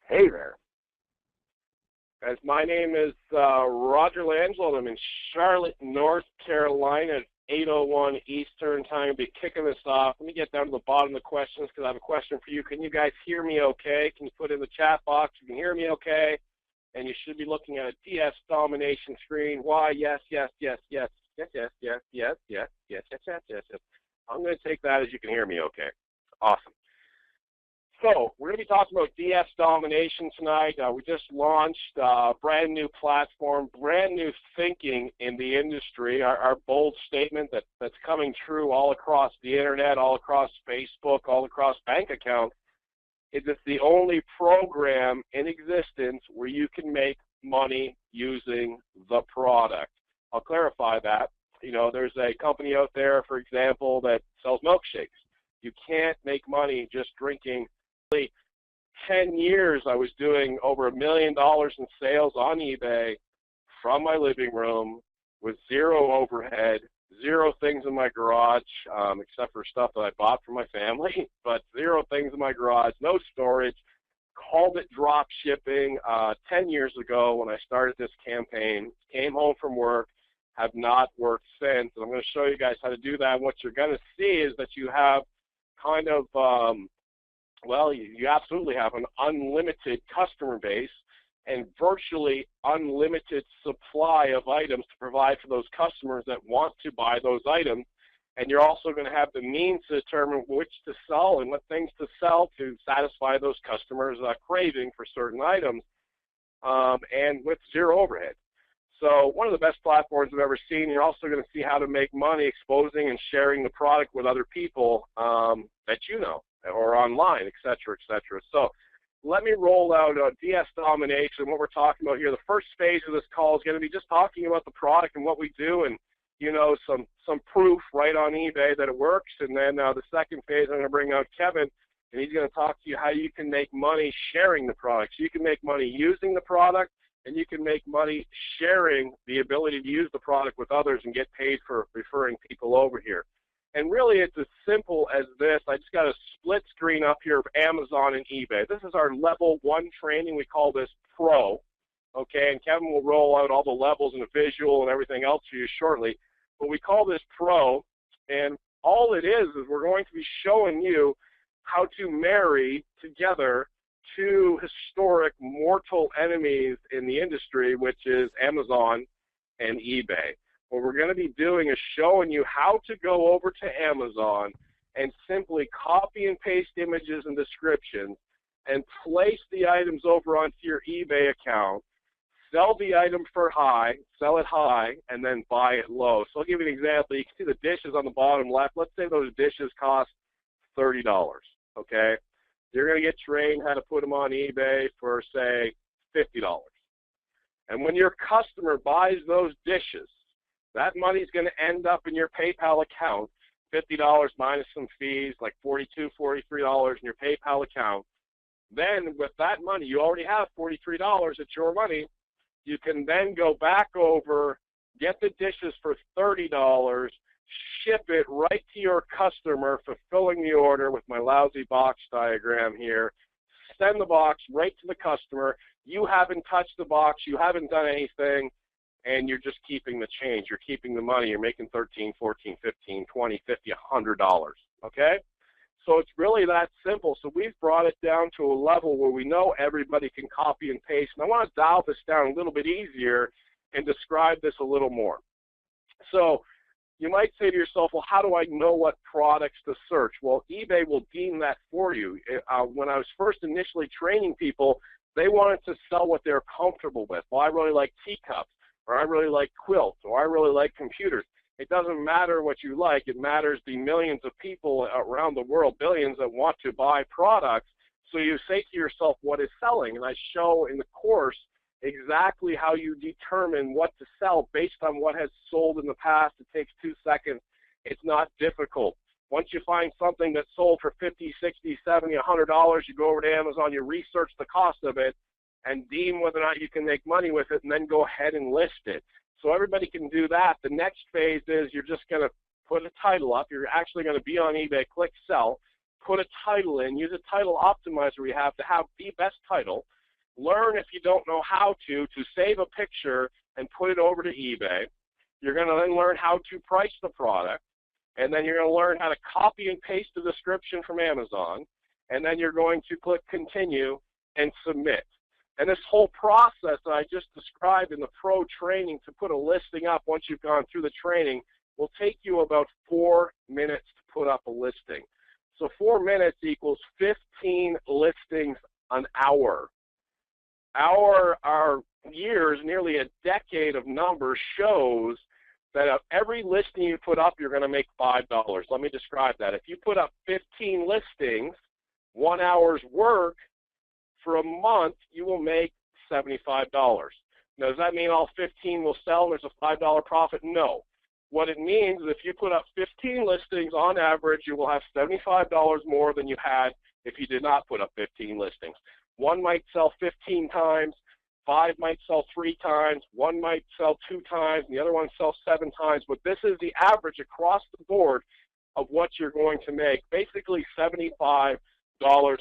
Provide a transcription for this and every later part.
Hey there. Guys, my name is Roger Langelo, and I'm in Charlotte, North Carolina at 8:01 Eastern Time. I'll be kicking this off. Let me get down to the bottom of the questions because I have a question for you. Can you guys hear me okay? Can you put in the chat box? You can hear me okay? And you should be looking at a DS Domination screen. Why? Yes, yes, yes, yes, yes, yes, yes, yes, yes, yes, yes, yes, yes, yes. I'm going to take that as you can hear me okay. Awesome. So we're going to be talking about DS Domination tonight. We just launched a brand new platform, brand new thinking in the industry. Our bold statement that's coming true all across the internet, all across Facebook, all across bank accounts, is it's the only program in existence where you can make money using the product. I'll clarify that. You know, there's a company out there, for example, that sells milkshakes. You can't make money just drinking. 10 years I was doing over $1 million in sales on eBay from my living room with zero overhead, zero things in my garage, except for stuff that I bought for my family, but zero things in my garage, no storage. Called it drop shipping 10 years ago when I started this campaign. Came home from work, have not worked since. And I'm going to show you guys how to do that. And what you're going to see is that you have kind of well, you absolutely have an unlimited customer base and virtually unlimited supply of items to provide for those customers that want to buy those items. And you're also going to have the means to determine which to sell and what things to sell to satisfy those customers' craving for certain items, and with zero overhead. So one of the best platforms I've ever seen. You're also going to see how to make money exposing and sharing the product with other people that you know, or online, et cetera, et cetera. So let me roll out DS Domination. What we're talking about here, the first phase of this call is going to be just talking about the product and what we do, and you know, some proof right on eBay that it works. And then the second phase, I'm going to bring out Kevin, and he's going to talk to you how you can make money sharing the product. So you can make money using the product, and you can make money sharing the ability to use the product with others and get paid for referring people over here. And really, it's as simple as this. I just got a split screen up here of Amazon and eBay. This is our level 1 training. We call this Pro, okay? And Kevin will roll out all the levels and the visual and everything else for you shortly. But we call this Pro, and all it is we're going to be showing you how to marry together two historic mortal enemies in the industry, which is Amazon and eBay. What we're going to be doing is showing you how to go over to Amazon and simply copy and paste images and descriptions and place the items over onto your eBay account, sell the item for high, sell it high, and then buy it low. So I'll give you an example. You can see the dishes on the bottom left. Let's say those dishes cost $30, okay? You're going to get trained how to put them on eBay for, say, $50. And when your customer buys those dishes, that money is going to end up in your PayPal account, $50 minus some fees, like $42, $43 in your PayPal account. Then with that money, you already have $43. It's your money. You can then go back over, get the dishes for $30, ship it right to your customer, fulfilling the order with my lousy box diagram here, send the box right to the customer. You haven't touched the box. You haven't done anything. And you're just keeping the change. You're keeping the money. You're making $13, $14, $15, $20, $50, $100, okay? So it's really that simple. So we've brought it down to a level where we know everybody can copy and paste. And I want to dial this down a little bit easier and describe this a little more. So you might say to yourself, well, how do I know what products to search? Well, eBay will deem that for you. When I was first initially training people, they wanted to sell what they're comfortable with. Well, I really like teacups, or I really like quilts, or I really like computers. It doesn't matter what you like. It matters the millions of people around the world, billions, that want to buy products. So you say to yourself, what is selling? And I show in the course exactly how you determine what to sell based on what has sold in the past. It takes 2 seconds. It's not difficult. Once you find something that's sold for $50, $60, $70, $100, you go over to Amazon, you research the cost of it, and deem whether or not you can make money with it, and then go ahead and list it. So everybody can do that. The next phase is you're just going to put a title up. You're actually going to be on eBay, click sell, put a title in, use a title optimizer we have to have the best title. learn, if you don't know how to save a picture and put it over to eBay. You're going to then learn how to price the product, and then you're going to learn how to copy and paste the description from Amazon, and then you're going to click continue and submit. And this whole process that I just described in the pro training to put a listing up once you've gone through the training will take you about 4 minutes to put up a listing. So 4 minutes equals 15 listings an hour. Our years, nearly a decade of numbers, shows that of every listing you put up, you're going to make $5. Let me describe that. If you put up 15 listings, 1 hour's work, for a month, you will make $75. Now, does that mean all 15 will sell and there's a $5 profit? No. What it means is if you put up 15 listings, on average, you will have $75 more than you had if you did not put up 15 listings. One might sell 15 times, 5 might sell 3 times, 1 might sell 2 times, and the other one sells 7 times. But this is the average across the board of what you're going to make, basically $75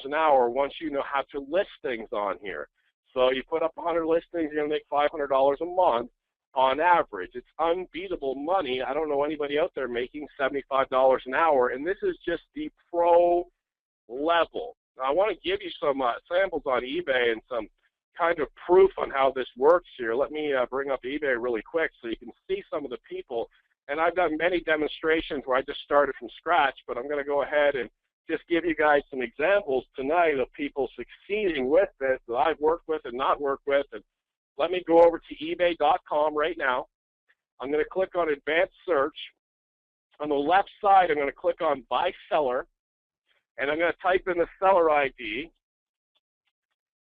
an hour once you know how to list things on here. So you put up 100 listings, you're going to make $500 a month on average. It's unbeatable money. I don't know anybody out there making $75 an hour, and this is just the pro level. Now, I want to give you some samples on eBay and some kind of proof on how this works here. Let me bring up eBay really quick so you can see some of the people. And I've done many demonstrations where I just started from scratch, but I'm going to go ahead and just give you guys some examples tonight of people succeeding with this that I've worked with and not worked with. And let me go over to ebay.com right now. I'm going to click on advanced search. On the left side, I'm going to click on buy seller, and I'm going to type in the seller ID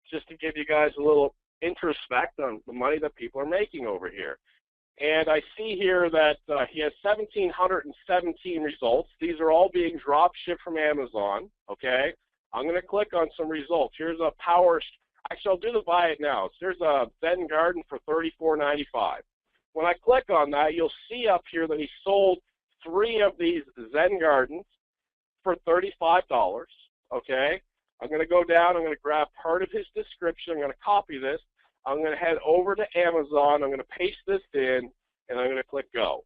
just to give you guys a little introspect on the money that people are making over here. And I see here that he has 1,717 results. These are all being drop shipped from Amazon, okay? I'm going to click on some results. Here's a actually, I'll do the buy it now. So there's a Zen Garden for $34.95. When I click on that, you'll see up here that he sold 3 of these Zen Gardens for $35, okay? I'm going to go down. I'm going to grab part of his description. I'm going to copy this. I'm going to head over to Amazon. I'm going to paste this in, and I'm going to click go.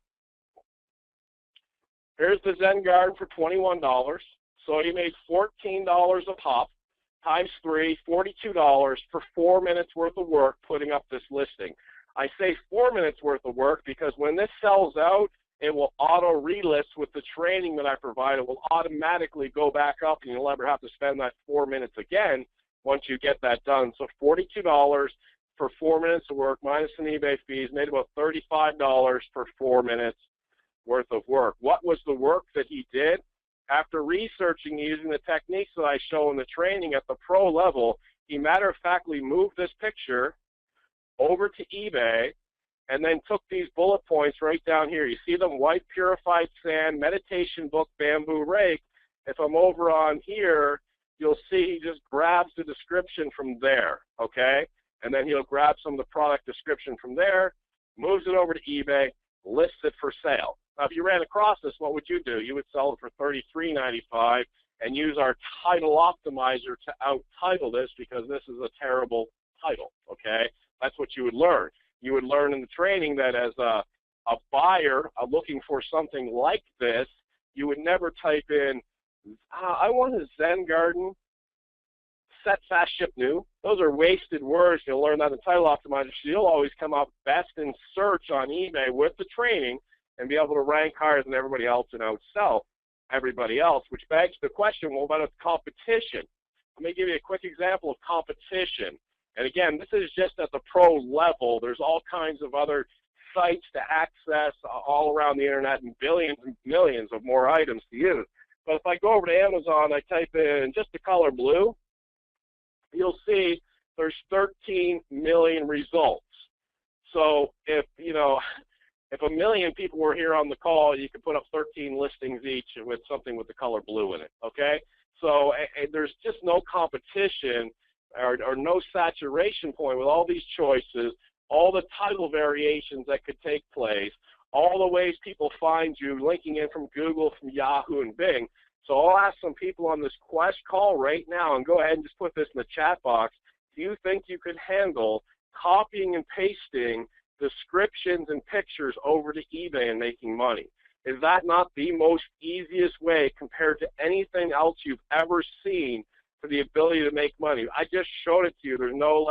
Here's the Zen Garden for $21. So he made $14 a pop, times 3, $42 for 4 minutes worth of work putting up this listing. I say 4 minutes worth of work because when this sells out, it will auto relist with the training that I provide. It will automatically go back up, and you'll never have to spend that 4 minutes again once you get that done. So $42 for 4 minutes of work minus some eBay fees, made about $35 for 4 minutes worth of work. What was the work that he did? After researching using the techniques that I show in the training at the pro level, he matter-of-factly moved this picture over to eBay and then took these bullet points right down here. You see them, white purified sand, meditation book, bamboo rake. If I'm over on here, you'll see he just grabs the description from there, okay? And then he'll grab some of the product description from there, moves it over to eBay, lists it for sale. Now, if you ran across this, what would you do? You would sell it for $33.95 and use our title optimizer to out-title this because this is a terrible title, okay? That's what you would learn. You would learn in the training that as a buyer looking for something like this, you would never type in, I want a Zen Garden, set, fast, ship, new. Those are wasted words. You'll learn that in the title optimizer. So you'll always come up best in search on eBay with the training and be able to rank higher than everybody else and outsell everybody else, which begs the question, well, what about competition? Let me give you a quick example of competition. And again, this is just at the pro level. There's all kinds of other sites to access all around the internet and billions and millions of more items to use. But if I go over to Amazon, I type in just the color blue, you'll see there's 13 million results. So if, if a million people were here on the call, you could put up 13 listings each with something with the color blue in it, okay? So there's just no competition or no saturation point with all these choices, all the title variations that could take place, all the ways people find you, linking in from Google, from Yahoo, and Bing. So I'll ask some people on this quest call right now, and go ahead and just put this in the chat box. do you think you could handle copying and pasting descriptions and pictures over to eBay and making money? Is that not the most easiest way compared to anything else you've ever seen for the ability to make money? I just showed it to you. There's no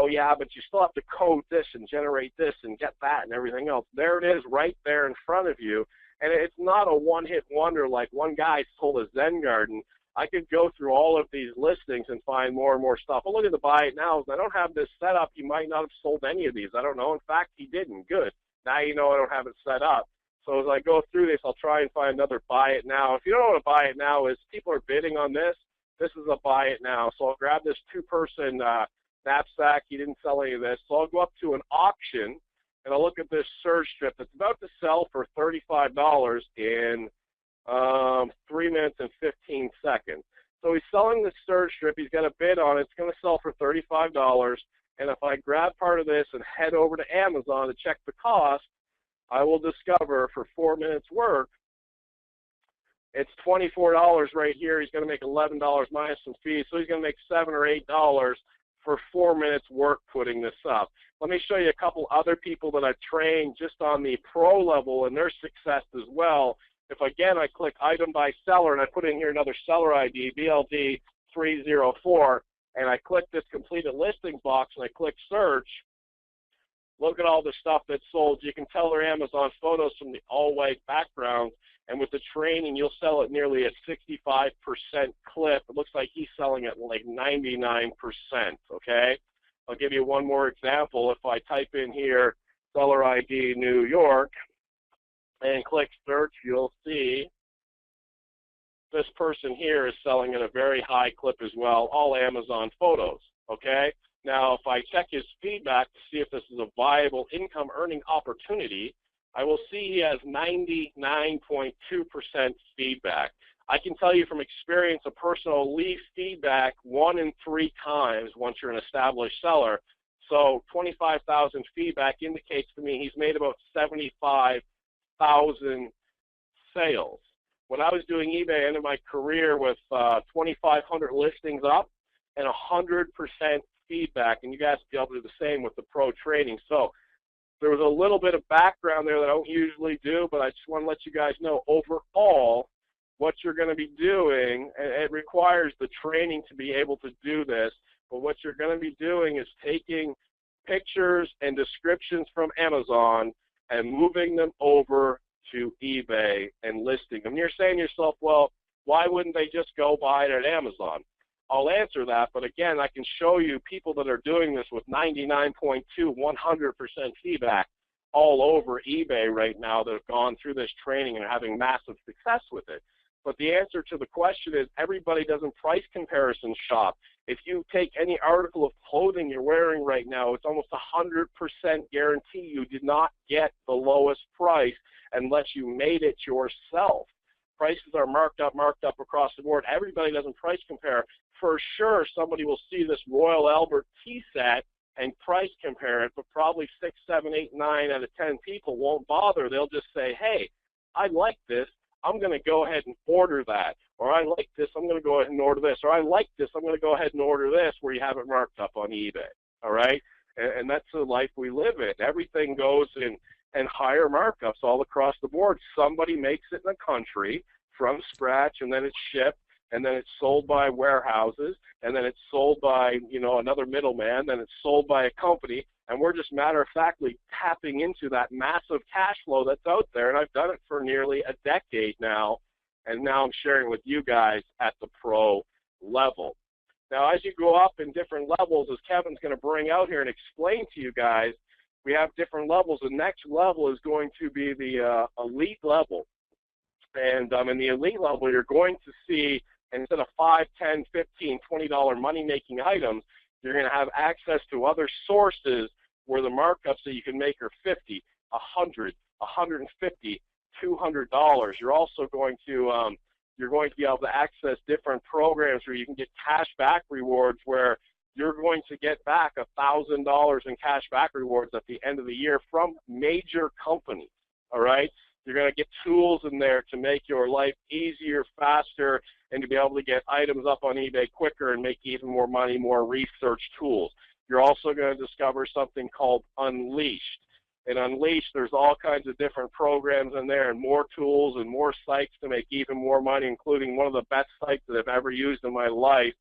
yeah, but you still have to code this and generate this and get that and everything else. There it is right there in front of you. And it's not a one-hit wonder like one guy sold a Zen garden. I could go through all of these listings and find more and more stuff. Well, look at the buy it nows. I don't have this set up. He might not have sold any of these. I don't know. In fact, he didn't. Good. Now you know I don't have it set up. So as I go through this, I'll try and find another buy it now. If you don't know what a buy it now is, people are bidding on this. This is a buy it now. So I'll grab this two-person knapsack. He didn't sell any of this. So I'll go up to an auction, and I'll look at this surge strip that's about to sell for $35 in 3 minutes and 15 seconds. So he's selling this surge strip. He's got a bid on it. It's going to sell for $35. And if I grab part of this and head over to Amazon to check the cost, I will discover for 4 minutes work, it's $24 right here. He's going to make $11 minus some fees. So he's going to make $7 or $8 for 4 minutes work putting this up. Let me show you a couple other people that I've trained just on the pro level and their success as well. If again I click item by seller and I put in here another seller ID, BLD304, and I click this completed listings box and I click search, look at all the stuff that's sold. You can tell they're Amazon photos from the all-white background, and with the training, you'll sell at nearly a 65% clip. It looks like he's selling at like 99%, okay? I'll give you one more example. If I type in here, seller ID New York, and click search, you'll see this person here is selling at a very high clip as well, all Amazon photos, okay? Now, if I check his feedback to see if this is a viable income earning opportunity, I will see he has 99.2% feedback. I can tell you from experience, a person will leave feedback 1 in 3 times once you're an established seller. So 25,000 feedback indicates to me he's made about 75,000 sales. When I was doing eBay, I ended my career with 2,500 listings up and 100% feedback, and you guys will be able to do the same with the pro training. So there was a little bit of background there that I don't usually do, but I just want to let you guys know overall what you're going to be doing. It requires the training to be able to do this, but what you're going to be doing is taking pictures and descriptions from Amazon and moving them over to eBay and listing them. And you're saying to yourself, well, why wouldn't they just go buy it at Amazon? I'll answer that, but again, I can show you people that are doing this with 99.2, 100% feedback all over eBay right now that have gone through this training and are having massive success with it. But the answer to the question is everybody doesn't price comparison shop. If you take any article of clothing you're wearing right now, it's almost 100% guarantee you did not get the lowest price unless you made it yourself. Prices are marked up across the board. Everybody doesn't price compare. For sure, somebody will see this Royal Albert tea set and price compare it, but probably 6, 7, 8, 9 out of 10 people won't bother. They'll just say, hey, I like this. I'm going to go ahead and order that. Or I like this. I'm going to go ahead and order this. Or I like this. I'm going to go ahead and order this, where you have it marked up on eBay. All right? And that's the life we live in. Everything goes in higher markups all across the board. Somebody makes it in the country from scratch, and then it's shipped, and then it's sold by warehouses, and then it's sold by, you know, another middleman, then it's sold by a company, and we're just matter-of-factly tapping into that massive cash flow that's out there, and I've done it for nearly a decade now, and now I'm sharing with you guys at the pro level. Now, as you go up in different levels, as Kevin's going to bring out here and explain to you guys, we have different levels. The next level is going to be the elite level. And in the elite level, you're going to see, instead of $5, $10, $15, $20 money-making items, you're going to have access to other sources where the markups that you can make are $50, $100, $150, $200. You're also going to be able to access different programs where you can get cash back rewards, where you're going to get back $1,000 in cash back rewards at the end of the year from major companies. All right. You're going to get tools in there to make your life easier, faster, and to be able to get items up on eBay quicker and make even more money, more research tools. You're also going to discover something called Unleashed. In Unleashed, there's all kinds of different programs in there and more tools and more sites to make even more money, including one of the best sites that I've ever used in my life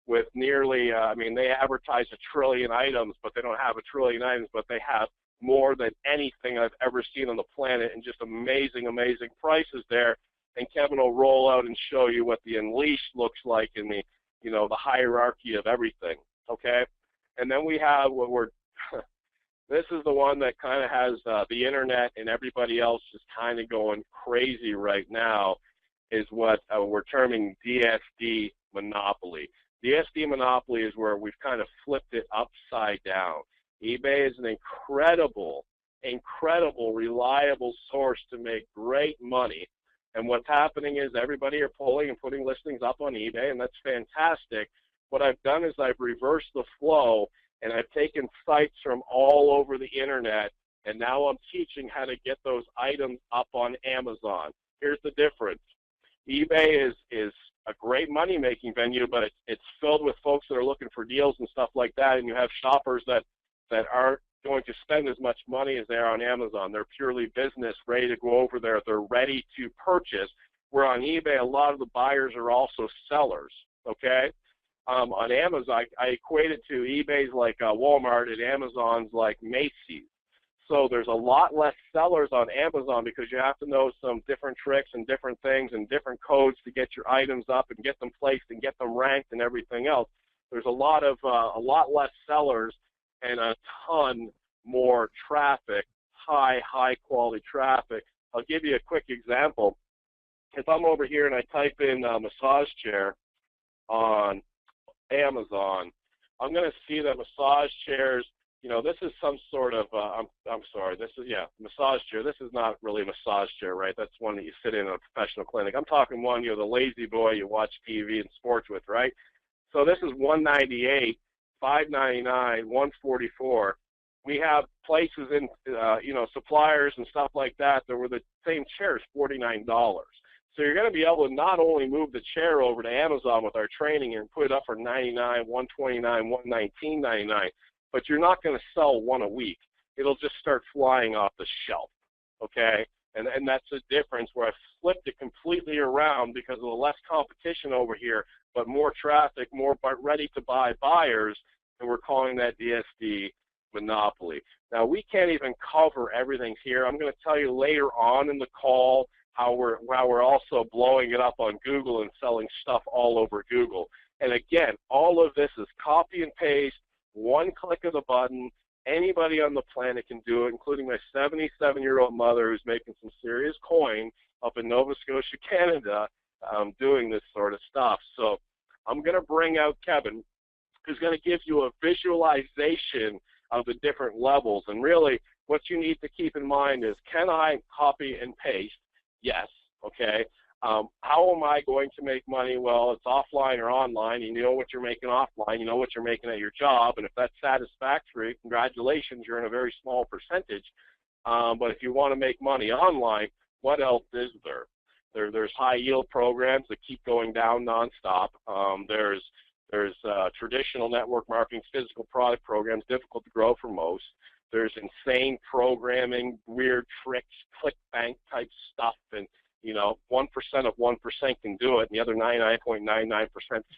with nearly, I mean, they advertise 1 trillion items, but they don't have 1 trillion items, but they have more than anything I've ever seen on the planet, and just amazing, amazing prices there. And Kevin will roll out and show you what the Unleashed looks like in the, you know, the hierarchy of everything, okay? And then we have what we're, this is the one that kind of has the internet and everybody else just kind of going crazy right now, is what we're terming DSD monopoly. DSD monopoly is where we've kind of flipped it upside down. eBay is an incredible, reliable source to make great money. And what's happening is everybody are pulling and putting listings up on eBay, and that's fantastic. What I've done is I've reversed the flow, and I've taken sites from all over the internet, and now I'm teaching how to get those items up on Amazon. Here's the difference. eBay is a great money-making venue, but it's filled with folks that are looking for deals and stuff like that, and you have shoppers that aren't going to spend as much money as they are on Amazon. They're purely business, ready to go over there. They're ready to purchase. Where on eBay, a lot of the buyers are also sellers, okay? On Amazon, I equate it to eBay's like Walmart and Amazon's like Macy's. So there's a lot less sellers on Amazon because you have to know some different tricks and different things and different codes to get your items up and get them placed and get them ranked and everything else. There's a lot less sellers and a ton more traffic, high quality traffic. I'll give you a quick example. If I'm over here and I type in massage chair on Amazon, I'm going to see that massage chairs, you know, this is some sort of, I'm sorry, this is, yeah, massage chair. This is not really a massage chair, right? That's one that you sit in a professional clinic. I'm talking one, you know, the lazy boy you watch TV and sports with, right? So this is $198, $599, $144. We have places in, you know, suppliers and stuff like that were the same chairs, $49. So you're going to be able to not only move the chair over to Amazon with our training and put it up for $99, $129, $119.99, but you're not going to sell one a week. It'll just start flying off the shelf, okay? And that's the difference where I've flipped it completely around because of the less competition over here, but more traffic, more ready-to-buy buyers, and we're calling that DSD monopoly. Now, we can't even cover everything here. I'm going to tell you later on in the call how we're also blowing it up on Google and selling stuff all over Google. And again, all of this is copy and paste, one click of the button. Anybody on the planet can do it, including my 77-year-old mother who's making some serious coin up in Nova Scotia, Canada, doing this sort of stuff. So I'm going to bring out Kevin, who's going to give you a visualization of the different levels. And really, what you need to keep in mind is, can I copy and paste? Yes, okay. How am I going to make money? Well, it's offline or online. You know what you're making offline. You know what you're making at your job. And if that's satisfactory, congratulations, you're in a very small percentage. But if you want to make money online, what else is there? There's high yield programs that keep going down nonstop. There's traditional network marketing, physical product programs, difficult to grow for most. There's insane programming, weird tricks, ClickBank type stuff, and you know, 1% of 1% can do it, and the other 99.99%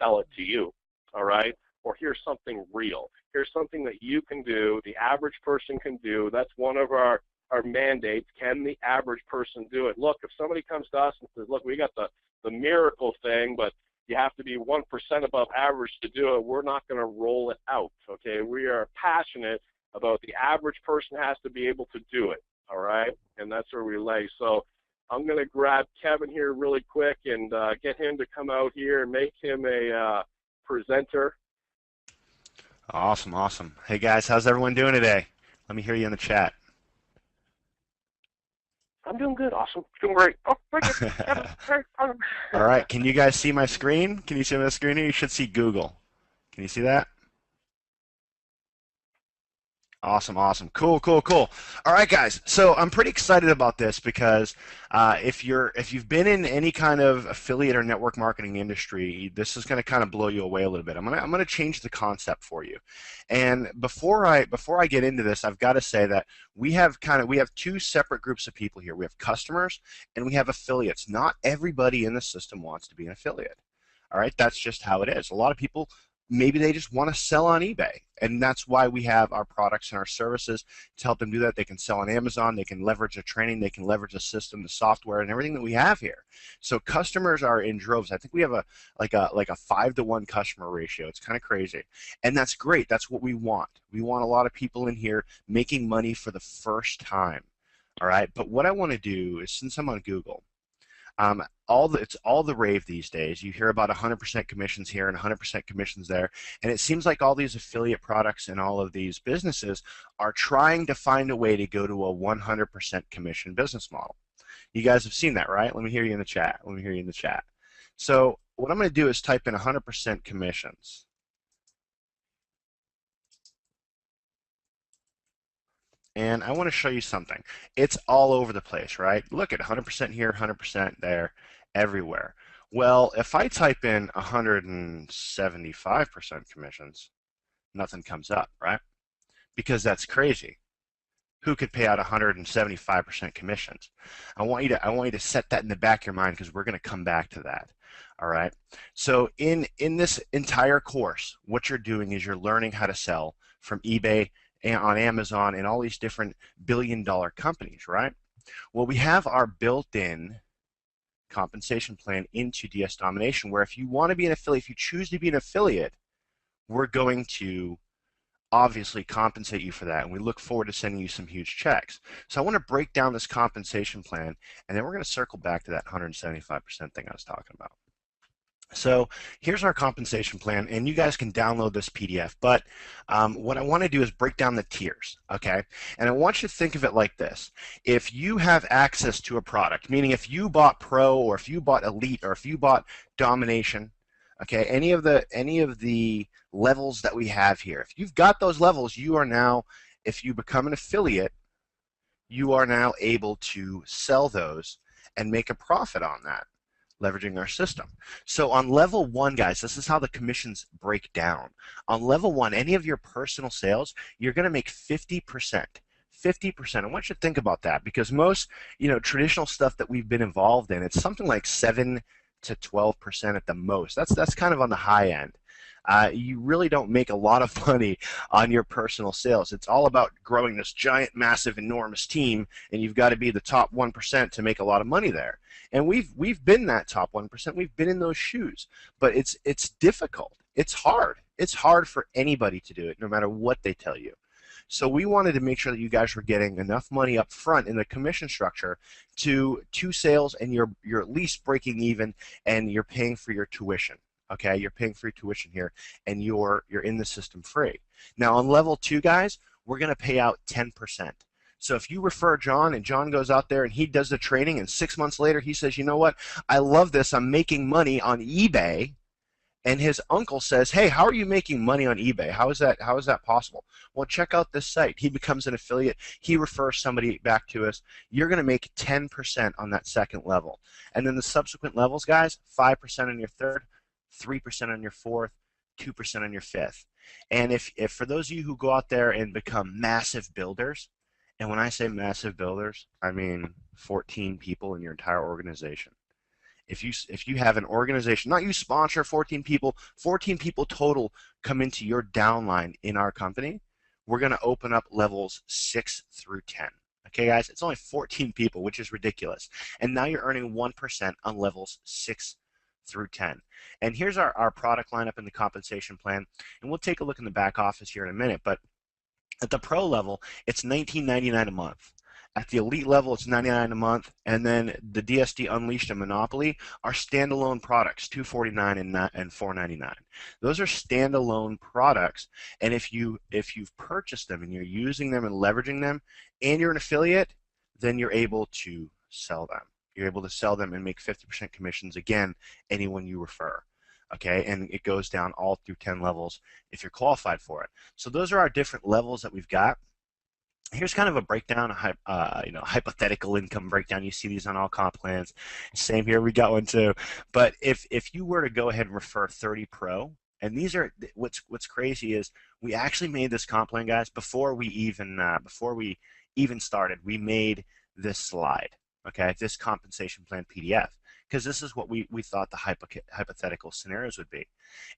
sell it to you, all right? Or here's something real. Here's something that you can do, the average person can do. That's one of our mandates. Can the average person do it? Look, if somebody comes to us and says, look, we got the miracle thing, but you have to be 1% above average to do it, we're not going to roll it out, okay? We are passionate about the average person has to be able to do it, all right? And that's where we lay. So I'm going to grab Kevin here really quick and get him to come out here and make him a presenter. Awesome, awesome. Hey guys, how's everyone doing today? Let me hear you in the chat. I'm doing good, awesome, doing great. Oh, Kevin. All right, can you guys see my screen? Can you see my screen here? You should see Google. Can you see that? Awesome, awesome, cool, cool, cool. All right, guys. So I'm pretty excited about this because if you've been in any kind of affiliate or network marketing industry, this is going to kind of blow you away a little bit. I'm gonna change the concept for you. And before I get into this, I've got to say that we have two separate groups of people here. We have customers and we have affiliates. Not everybody in the system wants to be an affiliate. All right, that's just how it is. A lot of people, maybe they just want to sell on eBay, and that's why we have our products and our services to help them do that. They can sell on Amazon, they can leverage the training, they can leverage the system, the software, and everything that we have here. So customers are in droves. I think we have a 5-to-1 customer ratio. It's kind of crazy, and that's great. That's what we want. We want a lot of people in here making money for the first time. All right, but what I want to do is, since I'm on Google, it's all the rave these days. You hear about 100% commissions here and 100% commissions there, and it seems like all these affiliate products and all of these businesses are trying to find a way to go to a 100% commission business model. You guys have seen that, right? Let me hear you in the chat. Let me hear you in the chat. So what I'm going to do is type in 100% commissions. And I want to show you something. It's all over the place, right? Look at 100% here, 100% there, everywhere. Well, if I type in 175% commissions, nothing comes up, right? Because that's crazy. Who could pay out 175% commissions? I want you to set that in the back of your mind, because we're going to come back to that. All right. So in this entire course, what you're doing is you're learning how to sell from eBay and on Amazon and all these different billion-dollar companies, right? Well, we have our built-in compensation plan into DS Domination, where if you want to be an affiliate, if you choose to be an affiliate, we're going to obviously compensate you for that, and we look forward to sending you some huge checks. So I want to break down this compensation plan, and then we're going to circle back to that 175% thing I was talking about. So here's our compensation plan, and you guys can download this PDF, but what I want to do is break down the tiers, okay? And I want you to think of it like this. If you have access to a product, meaning if you bought Pro, or if you bought Elite, or if you bought Domination, okay, any of the levels that we have here, if you've got those levels, you are now, if you become an affiliate, you are now able to sell those and make a profit on that, leveraging our system. So on level 1, guys, this is how the commissions break down. On level 1, any of your personal sales, you're going to make 50%. 50%. I want you to think about that, because most, traditional stuff that we've been involved in, it's something like 7 to 12% at the most. That's kind of on the high end. You really don't make a lot of money on your personal sales. It's all about growing this giant, massive, enormous team, and you've got to be the top 1% to make a lot of money there. And we've been that top 1%. We've been in those shoes, but it's difficult. It's hard. It's hard for anybody to do it, no matter what they tell you. So we wanted to make sure that you guys were getting enough money up front in the commission structure to sales, and you're at least breaking even, and you're paying for your tuition. Okay, you're paying for your tuition here, and you're in the system free. Now on level 2, guys, we're going to pay out 10%. So if you refer John, and John goes out there and he does the training, and 6 months later he says, you know what, I love this, I'm making money on eBay, and his uncle says, hey, how are you making money on eBay? How is that possible? Well, check out this site. He becomes an affiliate. He refers somebody back to us. You're going to make 10% on that second level. And then the subsequent levels, guys, 5% on your third, 3% on your fourth, 2% on your fifth. And if for those of you who go out there and become massive builders, and when I say massive builders, I mean 14 people in your entire organization. If you have an organization, not you sponsor 14 people total come into your downline in our company, we're going to open up levels 6 through 10. Okay, guys, it's only 14 people, which is ridiculous. And now you're earning 1% on levels 6 through 10. And here's our product lineup in the compensation plan. And we'll take a look in the back office here in a minute. But at the Pro level, it's $19.99 a month. At the Elite level, it's $99 a month, and then the DSD Unleashed and Monopoly are standalone products, $249 and $499. Those are standalone products, and if you've purchased them and you're using them and leveraging them, and you're an affiliate, then you're able to sell them. You're able to sell them and make 50% commissions, again, anyone you refer. Okay, and it goes down all through 10 levels if you're qualified for it. So those are our different levels that we've got. Here's kind of a breakdown, hypothetical income breakdown. You see these on all comp plans. Same here, we got one too. But if you were to go ahead and refer 30 pro, and these are what's crazy is we actually made this comp plan, guys, before we even started. We made this slide, okay, this compensation plan PDF, because this is what we thought the hypothetical scenarios would be,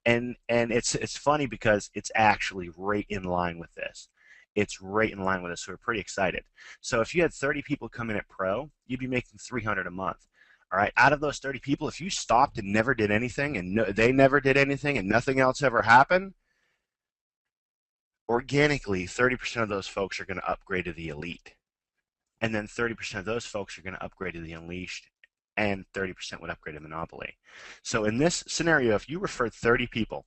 and it's funny because it's actually right in line with this. It's right in line with us, so we're pretty excited. So if you had 30 people come in at pro, you'd be making 300 a month. All right, out of those 30 people, if you stopped and never did anything, and they never did anything, and nothing else ever happened, organically, 30% of those folks are going to upgrade to the elite, and then 30% of those folks are going to upgrade to the unleashed, and 30% would upgrade to monopoly. So in this scenario, if you referred 30 people,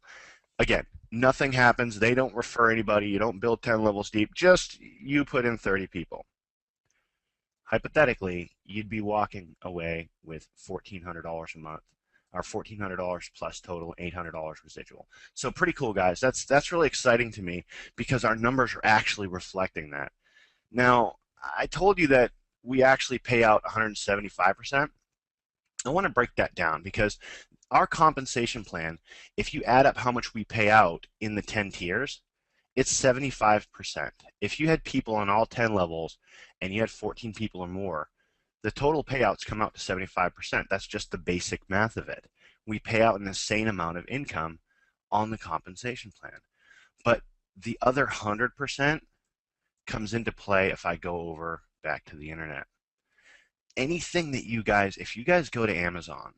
again, nothing happens. They don't refer anybody. You don't build 10 levels deep. Just you put in 30 people. Hypothetically, you'd be walking away with $1,400 a month, or $1,400 plus total, $800 residual. So pretty cool, guys. That's really exciting to me because our numbers are actually reflecting that. Now, I told you that we actually pay out 175%. I want to break that down because our compensation plan, if you add up how much we pay out in the 10 tiers, it's 75%. If you had people on all 10 levels and you had 14 people or more, the total payouts come out to 75%. That's just the basic math of it. We pay out an insane amount of income on the compensation plan. But the other 100% comes into play if I go over back to the internet. Anything that you guys, if you guys go to Amazon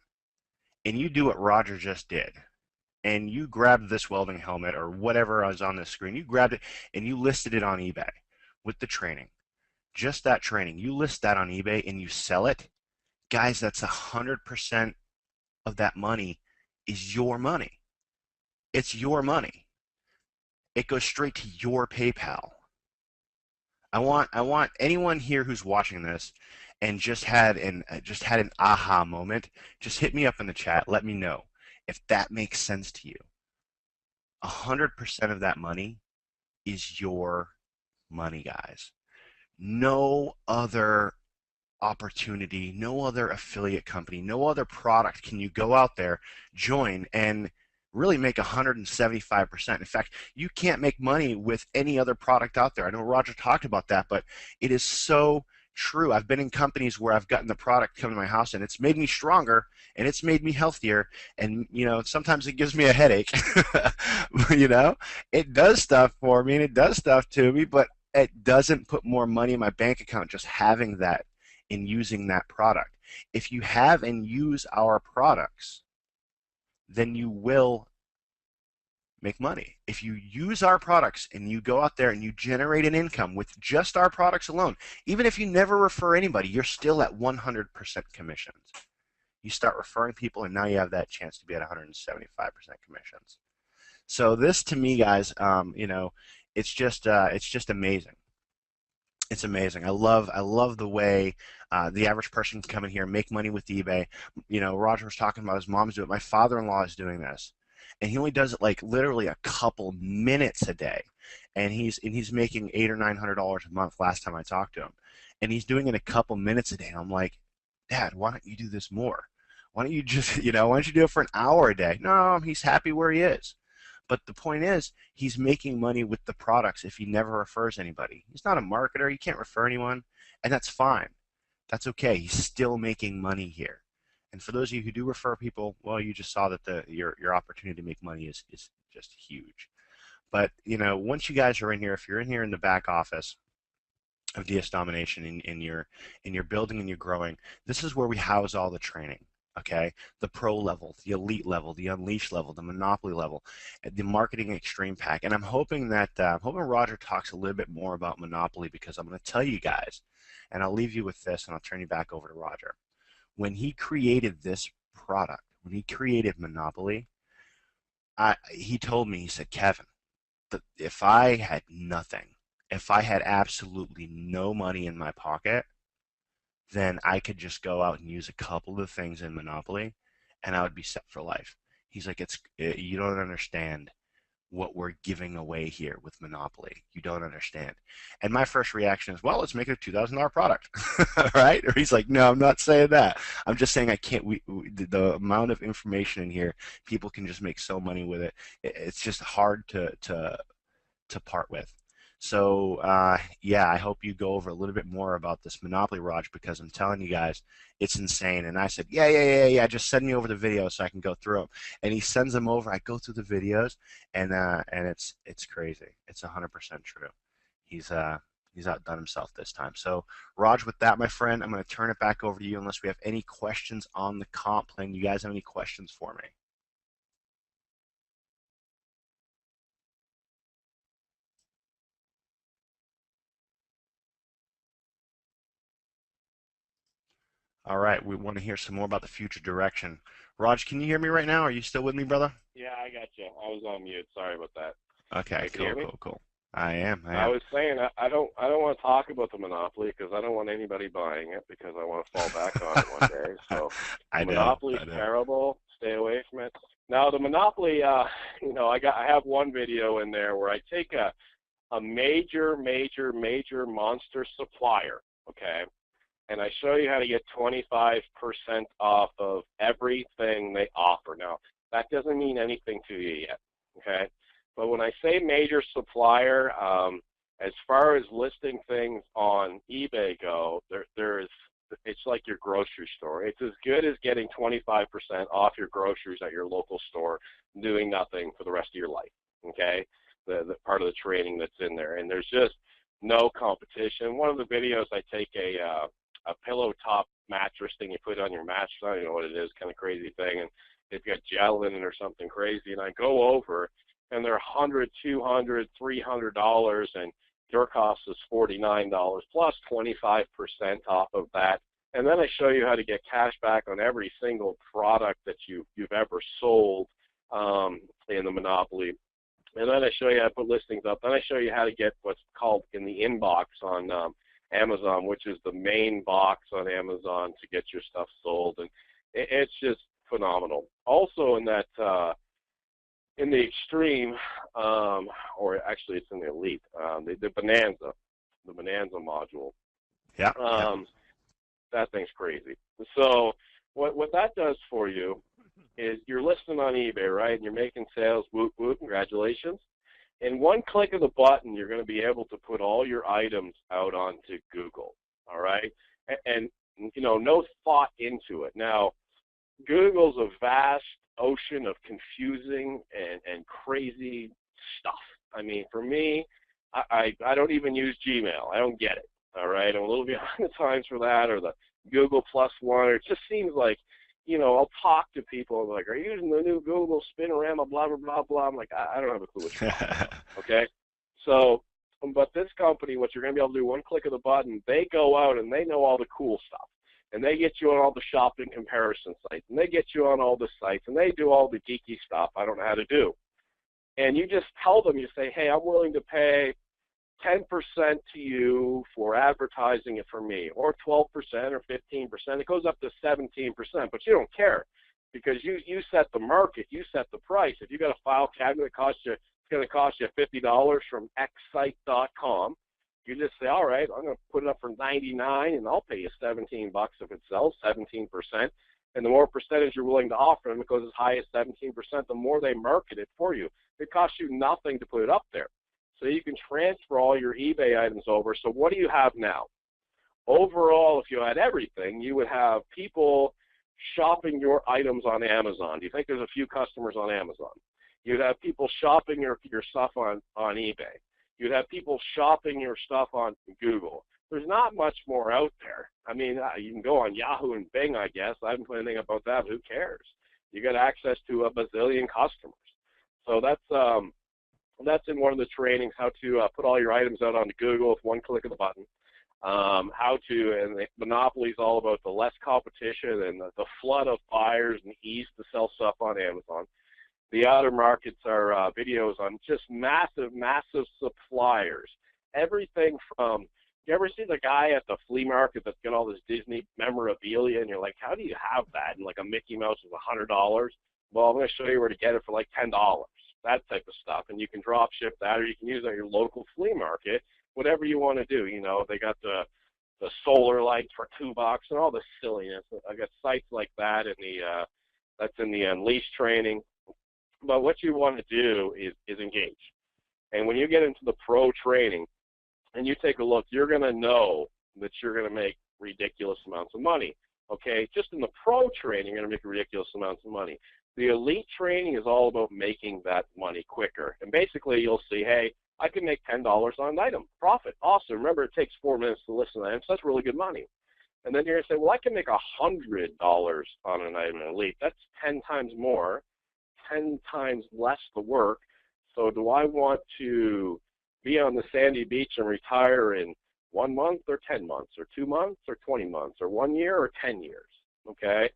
and you do what Roger just did, and you grabbed this welding helmet or whatever is on this screen, you grabbed it and you listed it on eBay with the training, just that training, you list that on eBay and you sell it, guys, that's 100% of that money is your money. It's your money. It goes straight to your PayPal. I want anyone here who's watching this and just had an aha moment, just hit me up in the chat. Let me know if that makes sense to you. 100% of that money is your money, guys. No other opportunity, no other affiliate company, no other product can you go out there, join, and really make 175%. In fact, you can't make money with any other product out there. I know Roger talked about that, but it is so true. I've been in companies where I've gotten the product come to my house and it's made me stronger and it's made me healthier, and sometimes it gives me a headache. you know it does stuff for me and it does stuff to me, but it doesn't put more money in my bank account just having that and using that product. If you have and use our products, then you will make money. If you use our products and you go out there and you generate an income with just our products alone, even if you never refer anybody, you're still at 100% commissions. You start referring people and now you have that chance to be at 175% commissions. So this to me, guys, it's just amazing. It's amazing. I love the way the average person can come in here and make money with eBay. Roger was talking about his mom's doing it. My father-in-law is doing this, and he only does it like literally a couple minutes a day, and he's making $800 or $900 a month. Last time I talked to him, and he's doing it a couple minutes a day. And I'm like, Dad, why don't you do this more? Why don't you just why don't you do it for an hour a day? No, he's happy where he is. But the point is, he's making money with the products if he never refers anybody. He's not a marketer. He can't refer anyone, and that's fine. That's okay. He's still making money here. And for those of you who do refer people, well, you just saw that your opportunity to make money is just huge. But once you guys are in here, if you're in here in the back office of DS Domination and you're building and you're growing, this is where we house all the training. Okay, the pro level, the elite level, the unleashed level, the monopoly level, the marketing extreme pack, and I'm hoping Roger talks a little bit more about monopoly, because I'm going to tell you guys, and I'll leave you with this, and I'll turn you back over to Roger. When he created this product, when he created monopoly, he told me, he said, Kevin, that if I had nothing, if I had absolutely no money in my pocket, then I could just go out and use a couple of the things in Monopoly, and I would be set for life. He's like, you don't understand. what we're giving away here with Monopoly. You don't understand. And my first reaction is, well, let's make it a $2,000 product, right? Or he's like, no, I'm not saying that. I'm just saying I can't. The amount of information in here, people can just make so money with it. It's just hard to part with. So yeah, I hope you go over a little bit more about this Monopoly, Raj, because I'm telling you guys, it's insane. And I said, yeah, just send me over the videos so I can go through them. And he sends them over. I go through the videos, and it's crazy. It's 100% true. He's outdone himself this time. So Raj, with that, my friend, I'm going to turn it back over to you unless we have any questions on the comp plan. You guys have any questions for me? All right, we want to hear some more about the future direction. Raj, can you hear me right now? Are you still with me, brother? Yeah, I got you. I was on mute. Sorry about that. Okay, Can you hear me? cool. I am. I was saying I don't want to talk about the Monopoly because I don't want anybody buying it because I want to fall back on it one day. So I know. Monopoly's terrible. Stay away from it. Now the Monopoly, I have one video in there where I take a major monster supplier, okay, and I show you how to get 25% off of everything they offer. Now that doesn't mean anything to you yet, okay? But when I say major supplier, as far as listing things on eBay go, it's like your grocery store. It's as good as getting 25% off your groceries at your local store, doing nothing for the rest of your life. Okay, the part of the training that's in there, and there's just no competition. One of the videos, I take a pillow top mattress thing you put on your mattress. I don't know what it is, kind of crazy thing, and it's got gel in it or something crazy, and I go over, and they're $100, $200, $300, and your cost is $49 plus 25% off of that. And then I show you how to get cash back on every single product that you've ever sold in the Monopoly. And then I show you how to put listings up. Then I show you how to get what's called in the inbox on Amazon, which is the main box on Amazon to get your stuff sold. And it's just phenomenal. Also in that in the extreme, or actually it's in the elite, the Bonanza module. Yeah. That thing's crazy. So what that does for you is you're listing on eBay, right? And you're making sales, whoop, whoop, congratulations. In one click of the button, you're going to be able to put all your items out onto Google, all right? And no thought into it. Now, Google's a vast ocean of confusing and crazy stuff. I mean, for me, I don't even use Gmail. I don't get it, all right? I'm a little behind the times for that, or the Google Plus One. Or it just seems like, I'll talk to people like, are you using the new Google Spinorama, blah, blah, blah, blah. I'm like, I don't have a clue what you're talking about, okay? So, but this company, what you're going to be able to do, one click of the button, they go out and they know all the cool stuff. And they get you on all the shopping comparison sites, and they get you on all the sites, and they do all the geeky stuff I don't know how to do. And you just tell them, you say, hey, I'm willing to pay 10% to you for advertising it for me, or 12% or 15%. It goes up to 17%, but you don't care because you set the market, you set the price. If you got a file cabinet that it's going to cost you $50 from xsite.com, you just say, all right, I'm going to put it up for $99, and I'll pay you $17 if it sells, 17%. And the more percentage you're willing to offer them, it goes as high as 17%, the more they market it for you. It costs you nothing to put it up there. So you can transfer all your eBay items over. So what do you have now? Overall, if you had everything, you would have people shopping your items on Amazon. Do you think there's a few customers on Amazon? You'd have people shopping your stuff on eBay. You'd have people shopping your stuff on Google. There's not much more out there. I mean, you can go on Yahoo and Bing, I guess. I haven't put anything about that, but who cares? You got access to a bazillion customers. So that's in one of the trainings, how to put all your items out onto Google with one click of the button. And the Monopoly is all about the less competition and the flood of buyers and the ease to sell stuff on Amazon. The other markets are videos on just massive suppliers. Everything from, you ever see the guy at the flea market that's got all this Disney memorabilia, and you're like, how do you have that? And like a Mickey Mouse is $100. Well, I'm going to show you where to get it for like $10. that type of stuff. And you can drop ship that, or you can use it at your local flea market, whatever you want to do. You know, they got the solar lights for $2 and all this silliness. I got sites like that in the that's in the Unleash training. But what you want to do is engage. And when you get into the pro training and you take a look, you're going to know that you're going to make ridiculous amounts of money. Okay, just in the pro training, you're going to make ridiculous amounts of money. The elite training is all about making that money quicker. And basically, you'll see, hey, I can make $10 on an item. Profit. Awesome. Remember, it takes 4 minutes to listen to an item, so that's really good money. And then you're going to say, well, I can make $100 on an item in elite. That's 10 times more, 10 times less the work. So do I want to be on the sandy beach and retire in 1 month or 10 months or 2 months or 20 months or 1 year or 10 years? Okay.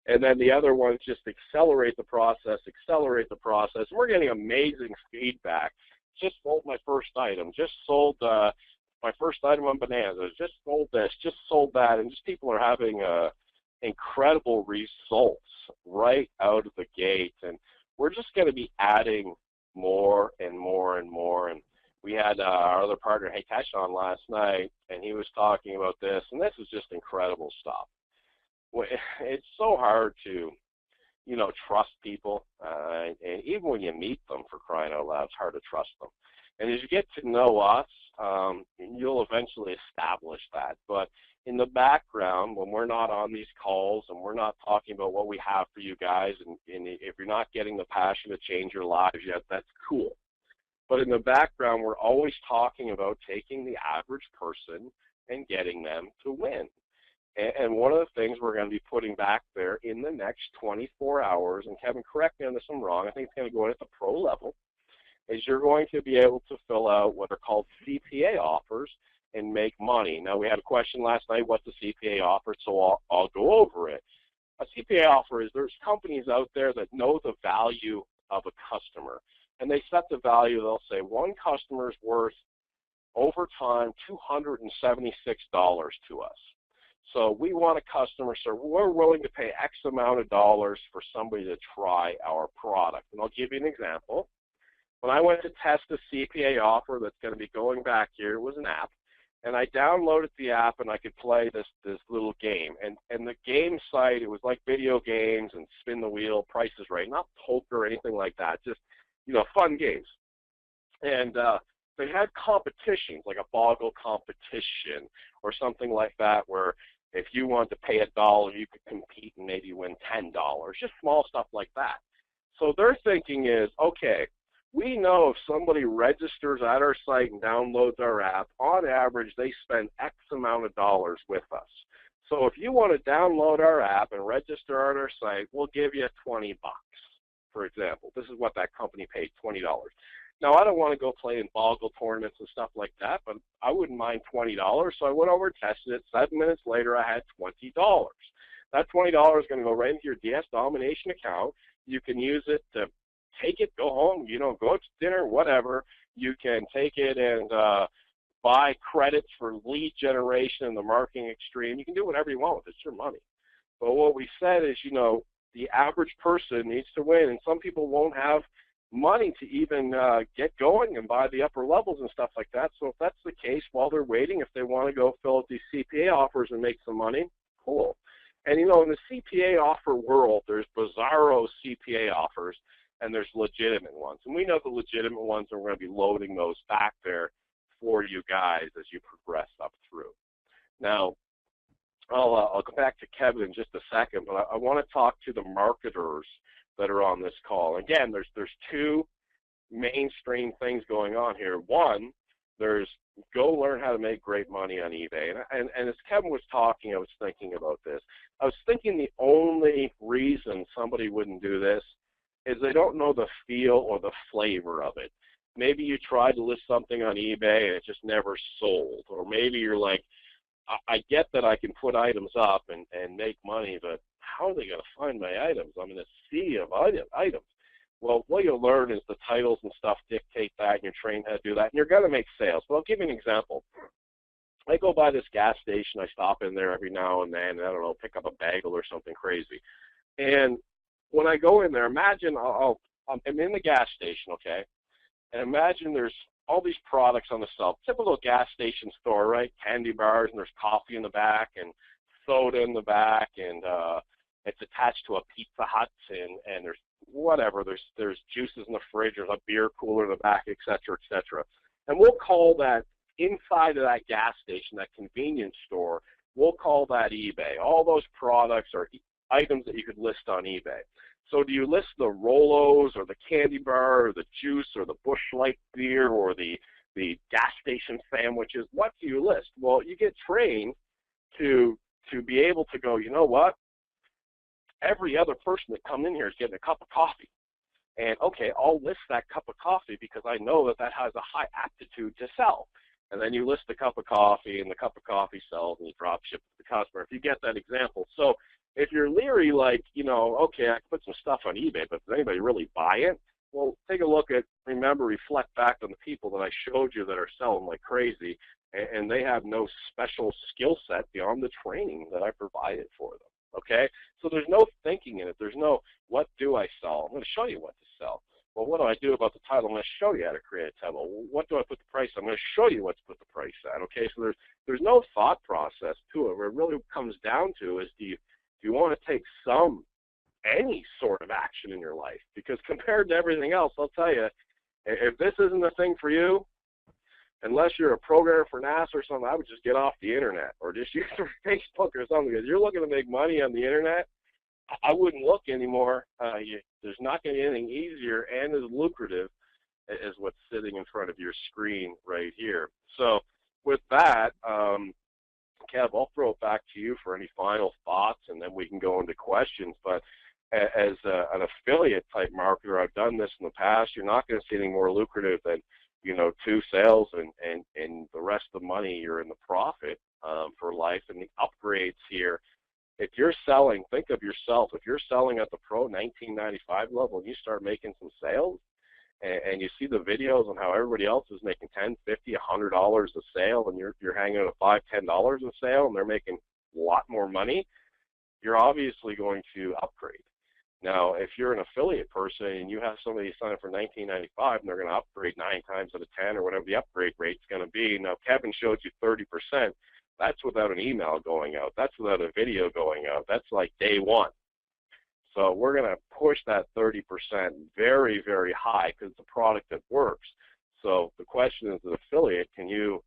And then the other one is just accelerate the process, accelerate the process. And we're getting amazing feedback. Just sold my first item, just sold my first item on bananas, just sold this, just sold that, and just people are having incredible results right out of the gate. And we're just going to be adding more and more and more. And we had our other partner, Hitesh, on last night, and he was talking about this, and this is just incredible stuff. It's so hard to, you know, trust people, and even when you meet them, for crying out loud, it's hard to trust them. And as you get to know us, you'll eventually establish that. But in the background, when we're not on these calls and we're not talking about what we have for you guys, and if you're not getting the passion to change your lives yet, that's cool. But in the background, we're always talking about taking the average person and getting them to win. And one of the things we're going to be putting back there in the next 24 hours, and Kevin, correct me on this if I'm wrong, I think it's going to go in at the pro level, is you're going to be able to fill out what are called CPA offers and make money. Now, we had a question last night, what's a CPA offer, so I'll go over it. A CPA offer is there's companies out there that know the value of a customer, and they set the value. They'll say one customer is worth, over time, $276 to us. So we want a customer, so we're willing to pay X amount of dollars for somebody to try our product. And I'll give you an example. When I went to test a CPA offer that's going to be going back here, it was an app, and I downloaded the app and I could play this little game. And the game site, it was like video games and spin the wheel, Price is Right, not poker or anything like that, just, you know, fun games. And they had competitions, like a boggle competition or something like that, where if you want to pay $1, you could compete and maybe win $10, just small stuff like that. So their thinking is, okay, we know if somebody registers at our site and downloads our app, on average, they spend X amount of dollars with us. So if you want to download our app and register on our site, we'll give you $20, for example. This is what that company paid, $20. Now, I don't want to go play in boggle tournaments and stuff like that, but I wouldn't mind $20. So I went over and tested it. 7 minutes later, I had $20. That $20 is going to go right into your DS Domination account. You can use it to take it, go home, you know, go to dinner, whatever. You can take it and buy credits for lead generation in the marketing extreme. You can do whatever you want with it. It's your money. But what we said is, you know, the average person needs to win, and some people won't have money to even get going and buy the upper levels and stuff like that. So if that's the case, while they're waiting, if they want to go fill out these CPA offers and make some money, cool. And, you know, in the CPA offer world, there's bizarro CPA offers, and there's legitimate ones. And we know the legitimate ones, and we're going to be loading those back there for you guys as you progress up through. Now, I'll go back to Kevin in just a second, but I want to talk to the marketers that are on this call. Again, there's two mainstream things going on here. One, there's go learn how to make great money on eBay. And as Kevin was talking, I was thinking about this. I was thinking the only reason somebody wouldn't do this is they don't know the feel or the flavor of it. Maybe you tried to list something on eBay and it just never sold. Or maybe you're like, I get that I can put items up and make money, but how are they going to find my items? I'm in a sea of items. Well, what you'll learn is the titles and stuff dictate that, and you're trained how to do that, and you're going to make sales. But I'll give you an example. I go by this gas station. I stop in there every now and then, and I don't know, pick up a bagel or something crazy. And when I go in there, imagine I'll I'm in the gas station, okay, and imagine there's all these products on the shelf, typical gas station store, right? Candy bars, and there's coffee in the back, and soda in the back, and it's attached to a Pizza Hut, and there's whatever. There's juices in the fridge, there's a beer cooler in the back, et cetera, et cetera. And we'll call that inside of that gas station, that convenience store, we'll call that eBay. All those products are items that you could list on eBay. So do you list the Rolos or the candy bar or the juice or the Busch Light beer or the gas station sandwiches? What do you list? Well, you get trained to be able to go, you know what? Every other person that comes in here is getting a cup of coffee. And, okay, I'll list that cup of coffee because I know that that has a high aptitude to sell. And then you list the cup of coffee, and the cup of coffee sells, and you drop ship to the customer, if you get that example. So if you're leery, like, you know, okay, I can put some stuff on eBay, but does anybody really buy it? Well, take a look at, remember, reflect back on the people that I showed you that are selling like crazy, and they have no special skill set beyond the training that I provided for them. Okay? So there's no thinking in it. There's no, what do I sell? I'm going to show you what to sell. Well, what do I do about the title? I'm going to show you how to create a title. What do I put the price on? I'm going to show you what to put the price at. Okay? So there's no thought process to it. What it really comes down to is, do you want to take any sort of action in your life? Because compared to everything else, I'll tell you, if this isn't a thing for you, unless you're a programmer for NASA or something, I would just get off the internet or just use Facebook or something. Because you're looking to make money on the internet, I wouldn't look anymore. There's not going to be anything easier and as lucrative as what's sitting in front of your screen right here. So with that, Kev, I'll throw it back to you for any final thoughts, and then we can go into questions. But as an affiliate type marketer, I've done this in the past. You're not going to see anything more lucrative than, you know, 2 sales and the rest of the money you're in the profit for life. And the upgrades here, if you're selling, think of yourself, if you're selling at the pro 1995 level and you start making some sales, and you see the videos on how everybody else is making $10, $50, $100 a sale, and you're hanging at $5, $10 a sale, and they're making a lot more money, you're obviously going to upgrade. Now, if you're an affiliate person and you have somebody sign up for $19.95 and they're going to upgrade 9 times out of 10 or whatever the upgrade rate's going to be, now Kevin showed you 30%. That's without an email going out. That's without a video going out. That's like day one. So we're going to push that 30% very, very high because it's a product that works. So the question is, as an affiliate, can you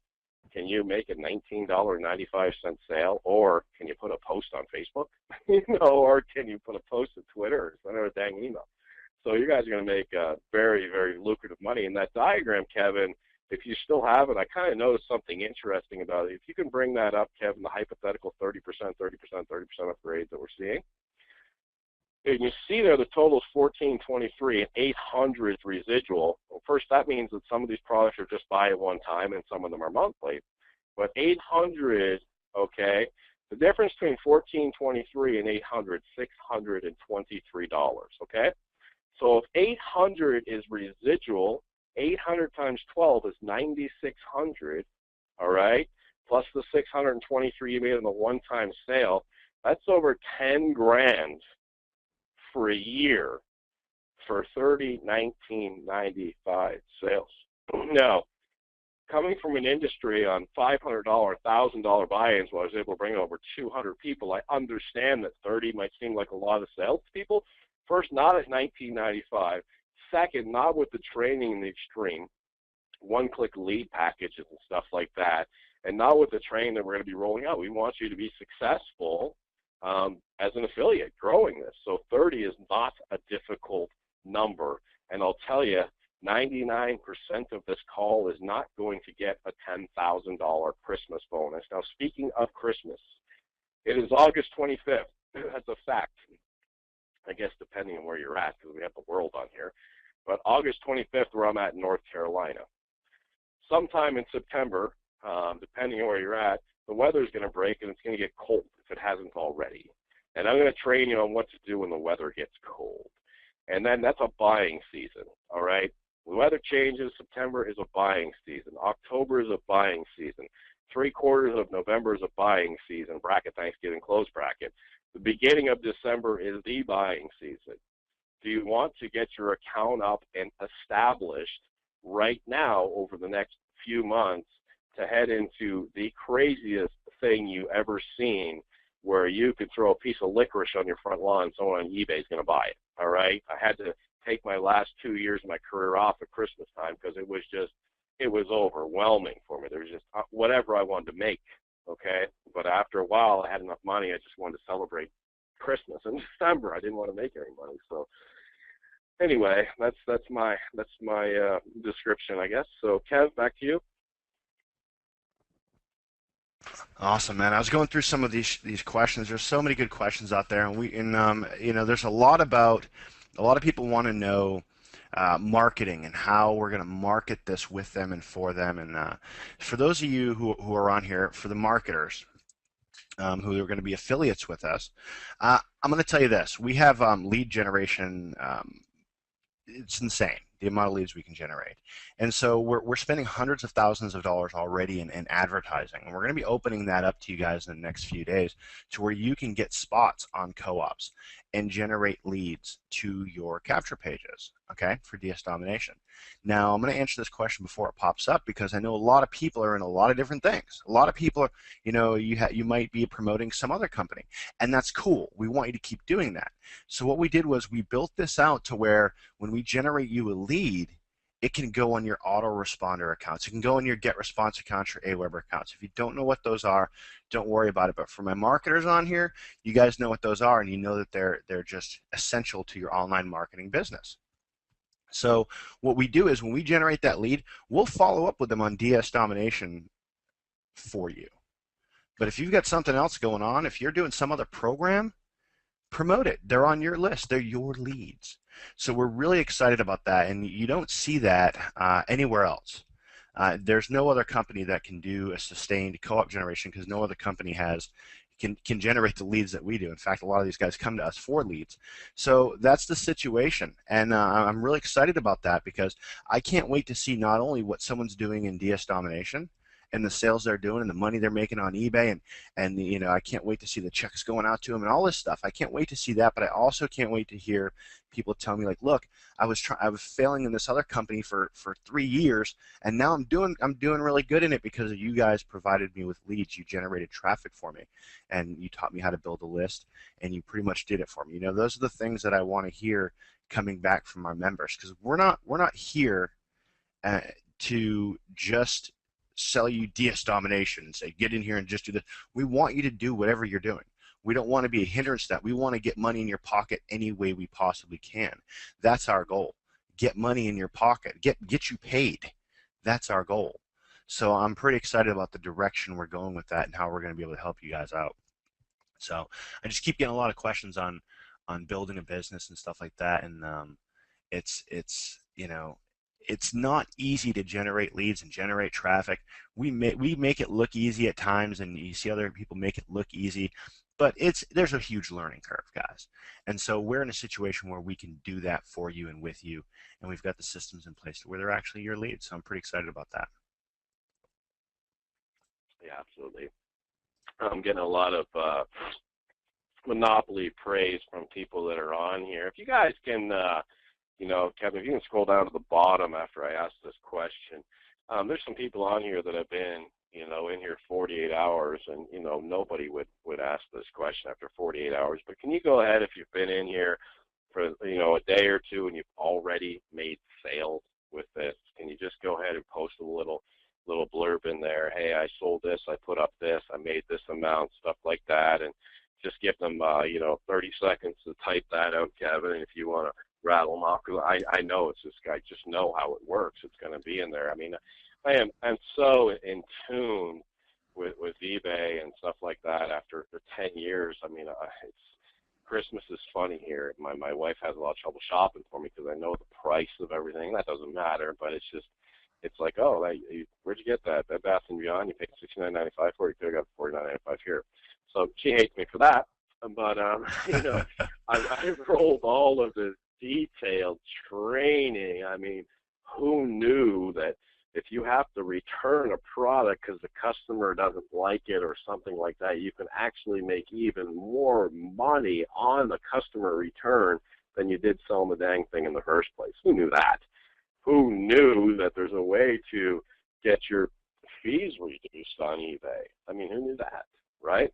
make a $19.95 sale, or can you put a post on Facebook, you know, or can you put a post on Twitter or send out a dang email? So you guys are going to make very, very lucrative money. And that diagram, Kevin, if you still have it, I kind of noticed something interesting about it. If you can bring that up, Kevin, the hypothetical 30%, 30%, 30% upgrades that we're seeing. And you see there the total is 1423 and 800 residual. Well, first, that means that some of these products are just buy at one time and some of them are monthly. But 800, okay, the difference between 1423 and 800, $623, okay? So if 800 is residual, 800 times 12 is 9,600, all right, plus the 623 you made on the one-time sale, that's over 10 grand for a year for 1995 sales. Now, coming from an industry on $500, $1,000 buy-ins where I was able to bring over 200 people, I understand that 30 might seem like a lot of sales to people. First, not at $19.95. Second, not with the training in the extreme, one-click lead packages and stuff like that, and not with the training that we're going to be rolling out. We want you to be successful as an affiliate growing this. So 30 is not a difficult number. And I'll tell you, 99% of this call is not going to get a $10,000 Christmas bonus. Now, speaking of Christmas, it is August 25th. That's a fact. I guess depending on where you're at, because we have the world on here. But August 25th, where I'm at in North Carolina. Sometime in September, depending on where you're at, the weather's going to break and it's going to get cold if it hasn't already. And I'm going to train you on what to do when the weather gets cold. And then that's a buying season, all right? The weather changes. September is a buying season. October is a buying season. 3/4 of November is a buying season, bracket Thanksgiving, close bracket. The beginning of December is the buying season. do you want to get your account up and established right now over the next few months to head into the craziest thing you ever seen, where you could throw a piece of licorice on your front lawn and someone on eBay is going to buy it? All right, I had to take my last 2 years of my career off at Christmas time because it was overwhelming for me. There was just whatever I wanted to make, okay? But after a while, I had enough money. I just wanted to celebrate Christmas in December. I didn't want to make any money. So anyway, that's my description, I guess. So Kev, back to you. Awesome, man. I was going through some of these questions. There's so many good questions out there, and you know, there's a lot of people want to know marketing and how we're going to market this with them and for them. And for those of you who are on here, for the marketers who are going to be affiliates with us, I'm going to tell you this: we have lead generation. It's insane the amount of leads we can generate, and so we're spending hundreds of thousands of dollars already in advertising, and we're going to be opening that up to you guys in the next few days to where you can get spots on co-ops and generate leads to your capture pages, okay, for DS Domination. Now I'm going to answer this question before it pops up because I know a lot of people are in a lot of different things. A lot of people are, you know, you might be promoting some other company, and that's cool. We want you to keep doing that. So what we did was we built this out to where when we generate you a lead, it can go on your autoresponder accounts. It can go on your GetResponse accounts or Aweber accounts. If you don't know what those are, don't worry about it. But for my marketers on here, you guys know what those are, and you know that they're just essential to your online marketing business. So what we do is when we generate that lead, we'll follow up with them on DS Domination for you. But if you've got something else going on, if you're doing some other program, promote it. They're on your list. They're your leads. So we're really excited about that, and you don't see that anywhere else. There's no other company that can do a sustained co-op generation because no other company can generate the leads that we do. In fact, a lot of these guys come to us for leads. So that's the situation, and I'm really excited about that because I can't wait to see not only what someone's doing in DS Domination and the sales they're doing and the money they're making on eBay, and you know, I can't wait to see the checks going out to them and all this stuff. I can't wait to see that, but I also can't wait to hear people tell me like, look, I was failing in this other company for 3 years, and now I'm doing really good in it because you guys provided me with leads. You generated traffic for me, and you taught me how to build a list, and you pretty much did it for me. You know, those are the things that I want to hear coming back from our members, because we're not here to just sell you DS Domination and say, get in here and just do this. We want you to do whatever you're doing. We don't want to be a hindrance to that. We want to get money in your pocket any way we possibly can. That's our goal. Get money in your pocket. Get you paid. That's our goal. So I'm pretty excited about the direction we're going with that and how we're going to be able to help you guys out. So I just keep getting a lot of questions on building a business and stuff like that, and it's you know, it's not easy to generate leads and generate traffic. We make it look easy at times, and you see other people make it look easy, but there's a huge learning curve, guys. And so we're in a situation where we can do that for you and with you, and we've got the systems in place where they're actually your leads. So I'm pretty excited about that. Yeah, absolutely. I'm getting a lot of monopoly praise from people that are on here. If you guys can, you know, Kevin, if you can scroll down to the bottom after I ask this question, there's some people on here that have been, you know, in here 48 hours, and, you know, nobody would ask this question after 48 hours. But can you go ahead, if you've been in here for, you know, a day or two and you've already made sales with this, can you just go ahead and post a little blurb in there? Hey, I sold this, I put up this, I made this amount, stuff like that, and just give them, you know, 30 seconds to type that out, Kevin. And if you want to rattle them off, because I know it's this guy, just know how it works. It's going to be in there. I mean, I'm so in tune with eBay and stuff like that after 10 years. I mean, it's Christmas is funny here. My wife has a lot of trouble shopping for me because I know the price of everything. That doesn't matter, but it's just, it's like, oh, where'd you get that? Bed Bath & Beyond, you paid $69.95 for it, you could have got $49.95 here. So she hates me for that, but, you know, I rolled all of this detailed training. I mean, who knew that if you have to return a product because the customer doesn't like it or something like that, you can actually make even more money on the customer return than you did selling the dang thing in the first place. Who knew that? Who knew that there's a way to get your fees reduced on eBay? I mean, who knew that, right?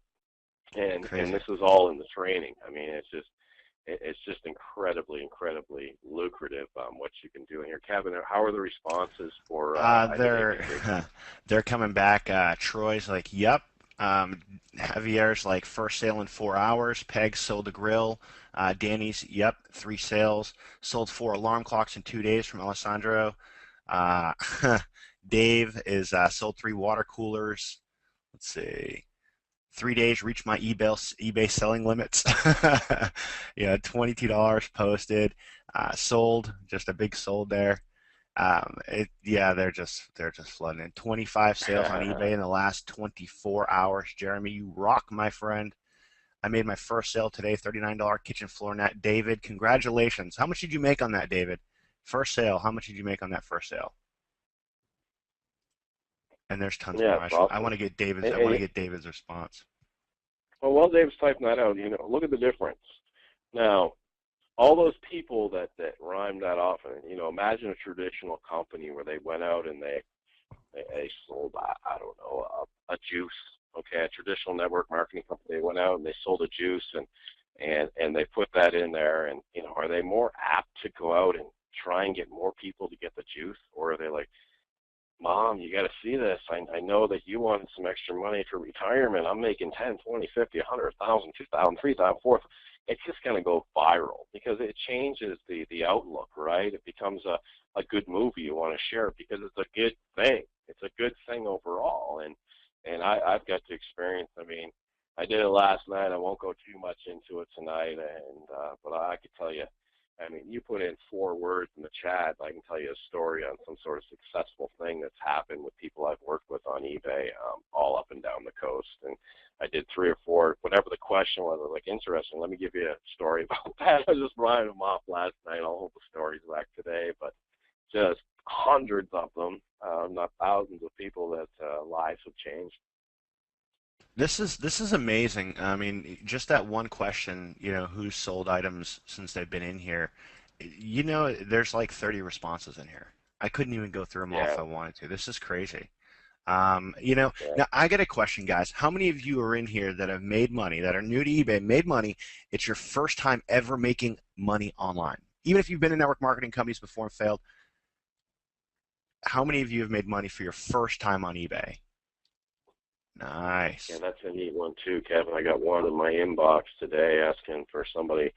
And Crazy. this is all in the training. I mean, it's just incredibly lucrative what you can do in here. Kevin, how are the responses for They're coming back. Troy's like, yep. Javier's like, first sale in 4 hours. Peg sold a grill. Danny's, yep, 3 sales. Sold 4 alarm clocks in 2 days from Alessandro. Uh, Dave is sold 3 water coolers. Let's see. 3 days, reached my eBay selling limits. Yeah, $22 posted. Sold, just a big sold there. Yeah, they're just flooding in. 25 sales on eBay in the last 24 hours. Jeremy, you rock, my friend. I made my first sale today, $39 kitchen floor mat. David, congratulations. How much did you make on that, David? First sale, how much did you make on that first sale? And there's tons yeah, more. it's awesome. I want to get David's response. Well, while Dave's typing that out, look at the difference. Now, all those people that rhymed that off, and imagine a traditional company where they went out and they sold, I don't know, a juice. Okay, a traditional network marketing company. They went out and they sold a juice, and they put that in there. And are they more apt to go out and try and get more people to get the juice, or are they like, Mom, you got to see this. I know that you wanted some extra money for retirement. I'm making 10, 20, 50, 100,000, 2,000, 3,000, 4,000. It's just going to go viral because it changes the outlook, right? It becomes a good movie you want to share because it's a good thing. It's a good thing overall. And I've got to experience, I mean, I did it last night. I won't go too much into it tonight, but I could tell you, I mean, you put in 4 words in the chat, I can tell you a story on some sort of successful thing that's happened with people I've worked with on eBay, all up and down the coast. And I did 3 or 4, whatever the question was, I was like, interesting, let me give you a story about that. I was just riding them off last night. I'll hold the stories back today, but just hundreds of them, not thousands of people that lives have changed. This is amazing. I mean, just that one question, who's sold items since they've been in here. There's like 30 responses in here. I couldn't even go through them all if Yeah, I wanted to. This is crazy. yeah. Now I got a question, guys. How many of you are in here that have made money, that are new to eBay, made money? It's your first time ever making money online. Even if you've been in network marketing companies before and failed, how many of you have made money for your first time on eBay? Yeah, Nice. that's a neat one too, Kevin. I got one in my inbox today asking for somebody.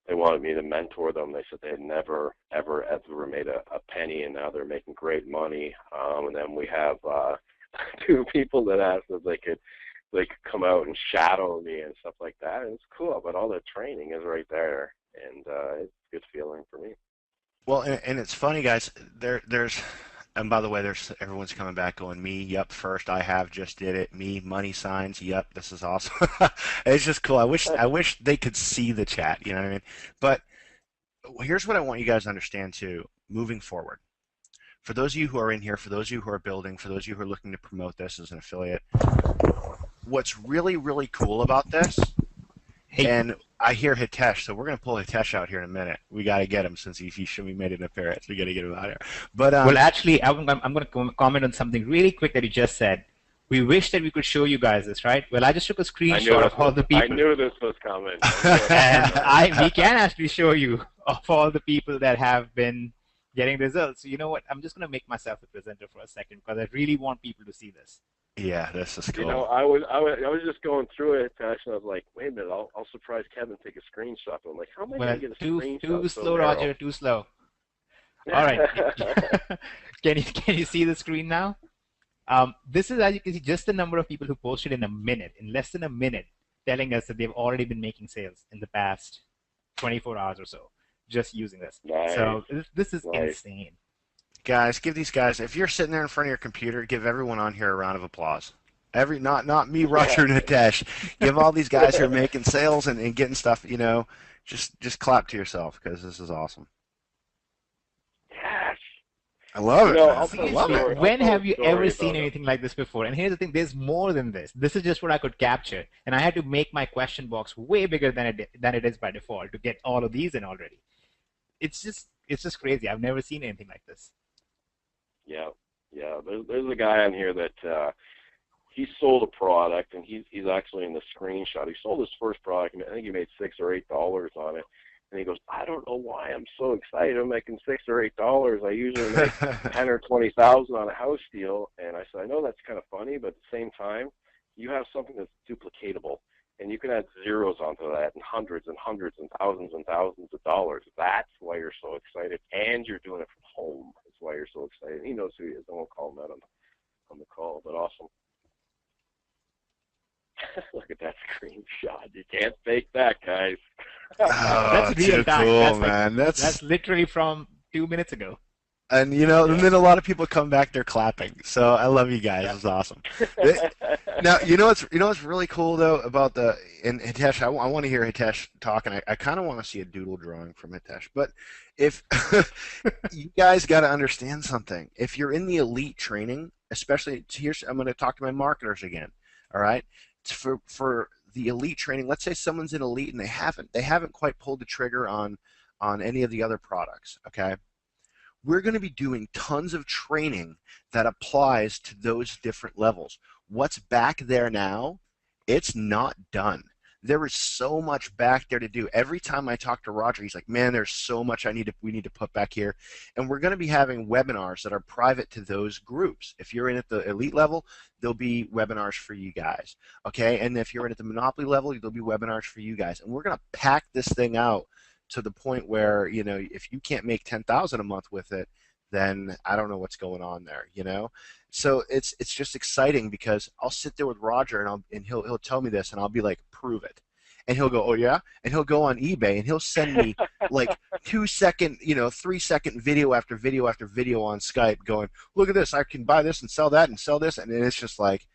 They wanted me to mentor them. They said they had never, ever made a penny, and now they're making great money. And then we have 2 people that asked if they could come out and shadow me and stuff like that. And it's cool, but all the training is right there, and it's a good feeling for me. Well, and it's funny, guys. And by the way, everyone's coming back going, me, yep, first, I have, just did it. Me, money signs, yep, this is awesome. It's just cool. I wish they could see the chat, you know what I mean? But here's what I want you guys to understand too, moving forward. For those of you who are in here, for those of you who are building, for those of you who are looking to promote this as an affiliate, what's really, really cool about this, Hey, and I hear Hitesh, so we're going to pull Hitesh out here in a minute. We got to get him since he should be made an appearance. We got to get him out here. But well, actually, I'm going to comment on something really quick that you just said. We wish that we could show you guys this, right? Well, I just took a screenshot of all the I people, knew this was coming. and we can actually show you of all the people that have been getting results. So you know what? I'm just going to make myself the presenter for a second because I really want people to see this. yeah, this is You cool. know, I was just going through it, and I was like, wait a minute, I'll surprise Kevin, take a screenshot. I'm like, how am I going Well, to get a too screenshot so slow, narrow? Roger, too slow. All right. Can you see the screen now? This is, as you can see, just the number of people who posted in a minute, in less than a minute, telling us that they've already been making sales in the past 24 hours or so, just using this. Nice. So this is Nice. insane. Guys, give these guys, if you're sitting there in front of your computer, give everyone on here a round of applause. Not me, Roger, and Hitesh. Give all these guys who are making sales and getting stuff, just clap to yourself because this is awesome. Yes. I love You it, know, man. I'll I tell a love it. Seriously, story. I'll when tell a have you ever story seen about it. anything like this before? And here's the thing, there's more than this. This is just what I could capture. And I had to make my question box way bigger than it is by default to get all of these in already. It's just crazy. I've never seen anything like this. Yeah, yeah. There's a guy on here that he sold a product, and he's actually in the screenshot. He sold his first product, and I think he made $6 or $8 on it. And he goes, I don't know why I'm so excited. I'm making $6 or $8. I usually make 10 or 20,000 on a house deal. And I said, I know that's kind of funny, but at the same time, you have something that's duplicatable, and you can add zeros onto that, and hundreds and thousands of dollars. That's why you're so excited, and you're doing it from home. That's why you're so excited. He knows who he is. I won't call him out on the call, but awesome. Look at that screenshot. You can't fake that, guys. That's Oh, real too time. cool, That's like man. that's literally from 2 minutes ago. And and Yeah. then a lot of people come back, they're clapping. So I love you guys. Yeah. It's awesome. Now, what's really cool though about and Hitesh, I want to hear Hitesh talk, and I kind of want to see a doodle drawing from Hitesh. But if you guys got to understand something, if you're in the elite training, especially here's, I'm going to talk to my marketers again. All right, for the elite training, let's say someone's in elite and they haven't quite pulled the trigger on any of the other products. Okay, we're going to be doing tons of training that applies to those different levels. What's back there now, it's not done. There is so much back there to do. Every time I talk to Roger, he's like, man, there's so much we need to put back here. And we're going to be having webinars that are private to those groups. If you're in at the elite level, there'll be webinars for you guys. Okay, and if you're in at the monopoly level, there'll be webinars for you guys. And we're going to pack this thing out to the point where, if you can't make 10,000 a month with it, then I don't know what's going on there. So it's just exciting because I'll sit there with Roger and he'll tell me this and I'll be like, prove it. And he'll go, oh yeah? And he'll go on eBay and he'll send me like 2-second, 3-second video after video after video on Skype going, look at this, I can buy this and sell that and sell this, and it's just like,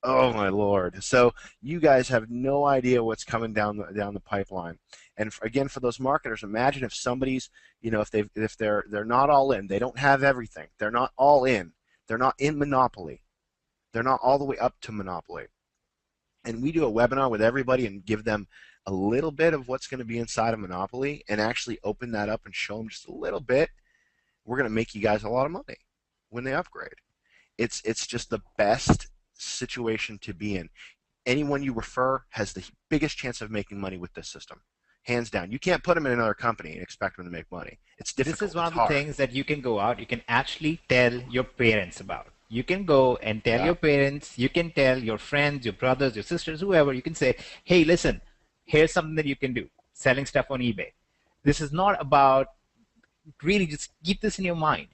oh my Lord. So you guys have no idea what's coming down the pipeline. And again, for those marketers, imagine if somebody's, if they're not all in, they don't have everything, they're not all in, they're not in Monopoly, they're not all the way up to Monopoly. And we do a webinar with everybody and give them a little bit of what's going to be inside of Monopoly and actually open that up and show them just a little bit. We're going to make you guys a lot of money when they upgrade. It's just the best situation to be in. Anyone you refer has the biggest chance of making money with this system. Hands down. You can't put them in another company and expect them to make money. It's difficult. This is one it's of the hard. things that you can go out, you can actually tell your parents about. You can go and tell your parents, you can tell your friends, your brothers, your sisters, whoever. You can say, hey, listen, here's something that you can do, selling stuff on eBay. This is not about, really just keep this in your mind.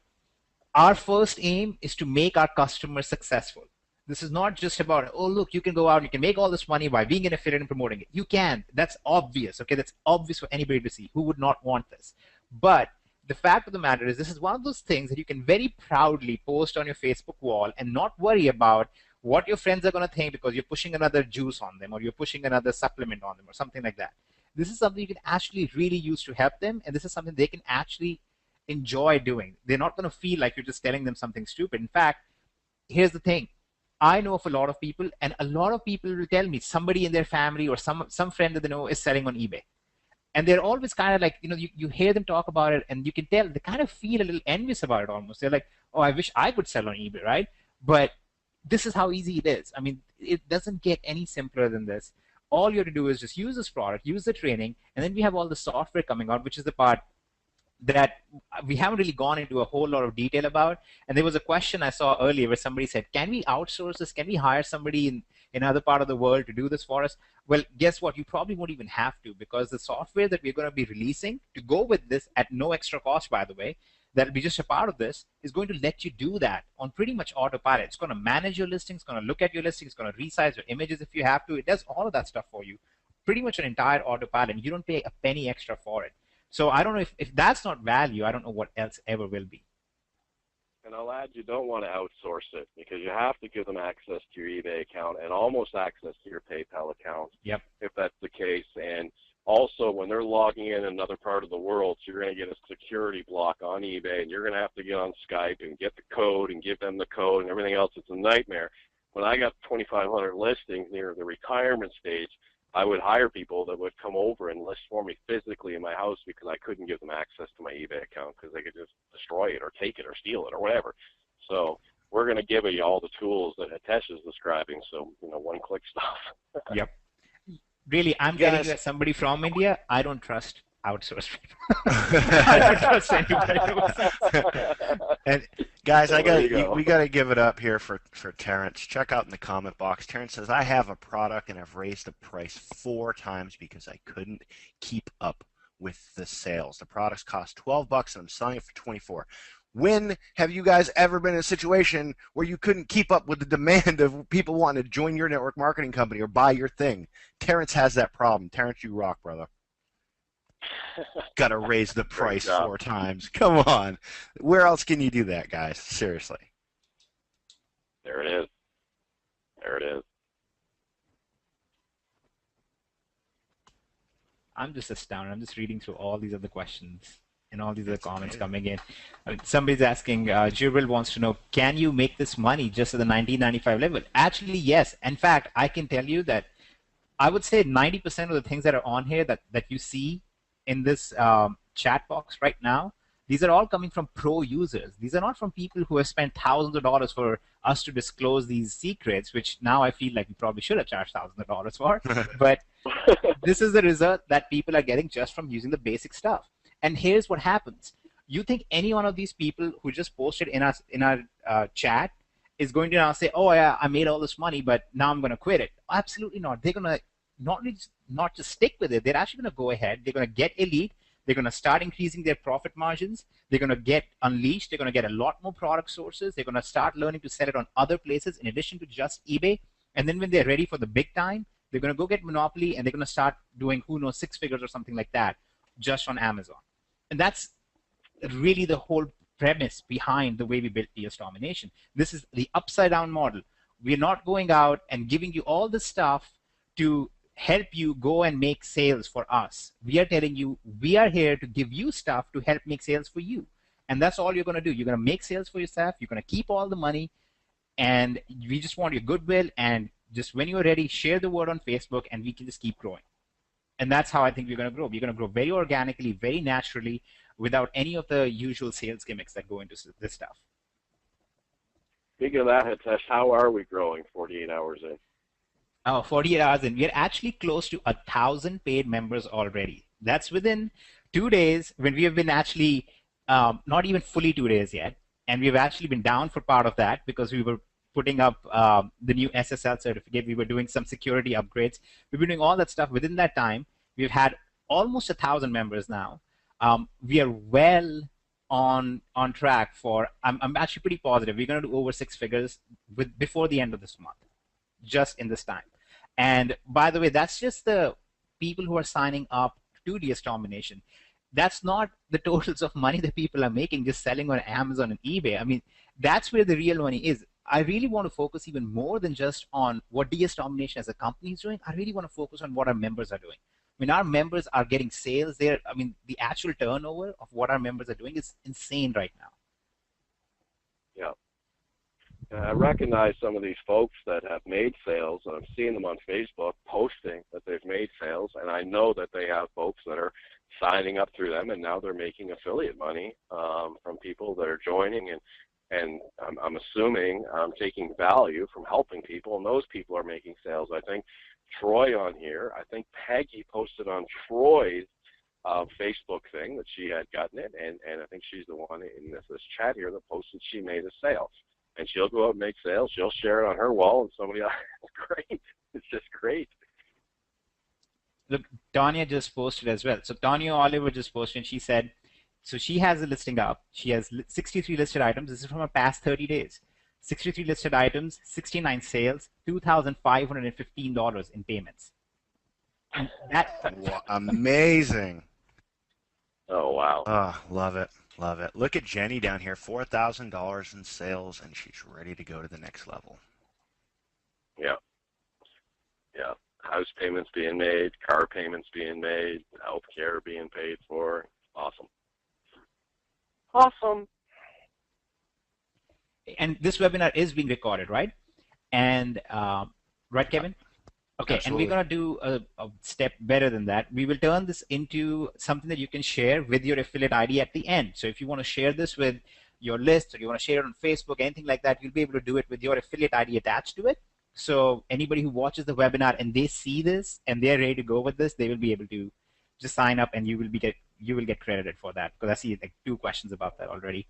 Our first aim is to make our customers successful. This is not just about, oh, look, you can go out, you can make all this money by being an affiliate and promoting it. You can. That's obvious, okay? That's obvious for anybody to see. Who would not want this? But the fact of the matter is this is one of those things that you can very proudly post on your Facebook wall and not worry about what your friends are going to think because you're pushing another juice on them or you're pushing another supplement on them or something like that. This is something you can actually really use to help them, and this is something they can actually enjoy doing. They're not going to feel like you're just telling them something stupid. In fact, here's the thing. I know of a lot of people, and a lot of people will tell me somebody in their family or some friend that they know is selling on eBay. And they're always kind of like, you hear them talk about it, and you can tell they kind of feel a little envious about it almost. They're like, oh, I wish I could sell on eBay, right? But this is how easy it is. I mean, it doesn't get any simpler than this. All you have to do is just use this product, use the training, and then we have all the software coming out, which is the part that we haven't really gone into a whole lot of detail about. And there was a question I saw earlier where somebody said, can we outsource this? Can we hire somebody in another part of the world to do this for us? Well, guess what? You probably won't even have to, because the software that we're going to be releasing to go with this at no extra cost, by the way, that'll be just a part of this, is going to let you do that on pretty much autopilot. It's going to manage your listings, going to look at your listings, going to resize your images if you have to. It does all of that stuff for you. Pretty much an entire autopilot. You don't pay a penny extra for it. So I don't know if that's not value, I don't know what else ever will be. And I'll add, you don't want to outsource it because you have to give them access to your eBay account and almost access to your PayPal account. Yep. If that's the case. And Also, when they're logging in another part of the world, you're going to get a security block on eBay, and you're going to have to get on Skype and get the code and give them the code and everything else. It's a nightmare. When I got 2,500 listings near the retirement stage, I would hire people that would come over and list for me physically in my house because I couldn't give them access to my eBay account because they could just destroy it or take it or steal it or whatever. So we're going to give you all the tools that Hitesh is describing, so, one-click stuff. Yep. Really, I'm getting you as somebody from India. I don't trust outsourced people. I don't trust anybody. And guys, we got to give it up here for Terrence. Check out in the comment box. Terrence says, I have a product and I've raised the price 4 times because I couldn't keep up with the sales. The products cost $12 and I'm selling it for 24. When have you guys ever been in a situation where you couldn't keep up with the demand of people wanting to join your network marketing company or buy your thing? Terrence has that problem. Terrence, you rock, brother. Got to raise the price 4 times. Come on. Where else can you do that, guys? Seriously. There it is. There it is. I'm just astounded. I'm just reading through all these other questions and all these other comments coming in. I mean, somebody's asking, Jibril wants to know, can you make this money just at the 1995 level? Actually, yes. In fact, I can tell you that I would say 90% of the things that are on here that you see in this chat box right now, these are all coming from pro users. These are not from people who have spent thousands of dollars for us to disclose these secrets, which now I feel like we probably should have charged thousands of dollars for. But this is the result that people are getting just from using the basic stuff. And here's what happens. You think any one of these people who just posted in our chat is going to now say, oh, yeah, I made all this money, but now I'm going to quit it? Absolutely not. They're going to not just stick with it. They're actually going to go ahead. They're going to get elite. They're going to start increasing their profit margins. They're going to get unleashed. They're going to get a lot more product sources. They're going to start learning to sell it on other places in addition to just eBay. And then when they're ready for the big time, they're going to go get Monopoly, and they're going to start doing, who knows, 6 figures or something like that just on Amazon. And that's really the whole premise behind the way we built DS Domination. This is the upside down model. We're not going out and giving you all the stuff to help you go and make sales for us. We are telling you, we are here to give you stuff to help make sales for you. And that's all you're going to do. You're going to make sales for yourself. You're going to keep all the money. And we just want your goodwill. And just when you're ready, share the word on Facebook, and we can just keep growing. And that's how I think we're going to grow. We're going to grow very organically, very naturally, without any of the usual sales gimmicks that go into this stuff. Speaking of that, Hitesh, how are we growing 48 hours in? Oh, 48 hours in. We're actually close to 1,000 paid members already. That's within 2 days, when we have been actually not even fully 2 days yet. And we've actually been down for part of that because we were putting up the new SSL certificate. We were doing some security upgrades. We've been doing all that stuff within that time. We've had almost 1,000 members now. We are well on track for, I'm actually pretty positive, we're going to do over 6 figures before the end of this month, just in this time. And by the way, that's just the people who are signing up to DS Domination. That's not the totals of money that people are making just selling on Amazon and eBay. I mean, that's where the real money is. I really want to focus even more than just on what DS Domination as a company is doing. I really want to focus on what our members are doing. I mean, our members are getting sales there. I mean, the actual turnover of what our members are doing is insane right now. Yeah. I recognize some of these folks that have made sales, and I'm seeing them on Facebook posting that they've made sales, and I know that they have folks that are signing up through them, and now they're making affiliate money from people that are joining, and I'm assuming taking value from helping people, and those people are making sales. I think Troy on here, I think Peggy posted on Troy's Facebook thing that she had gotten it, and I think she's the one in this chat here that posted she made a sale. And she'll go out and make sales. She'll share it on her wall, and somebody else. It's great. It's just great. Look, Tanya just posted as well. So Tanya Oliver just posted, and she said, so she has a listing up. She has 63 listed items. This is from her past 30 days. 63 listed items, 69 sales, $2,515 in payments. And that amazing. Oh, wow. Oh, love it. Love it. Look at Jenny down here, $4,000 in sales, and she's ready to go to the next level. Yeah. Yeah. house payments being made, car payments being made, health care being paid for. Awesome. Awesome. And this webinar is being recorded, right? And right, Kevin? Okay, Absolutely. and we're going to do a step better than that. We will turn this into something that you can share with your affiliate ID at the end. So if you want to share this with your list, or you want to share it on Facebook, anything like that, you'll be able to do it with your affiliate ID attached to it. So anybody who watches the webinar and they see this and they're ready to go with this, they will be able to just sign up, and you will get credited for that, because I see like 2 questions about that already.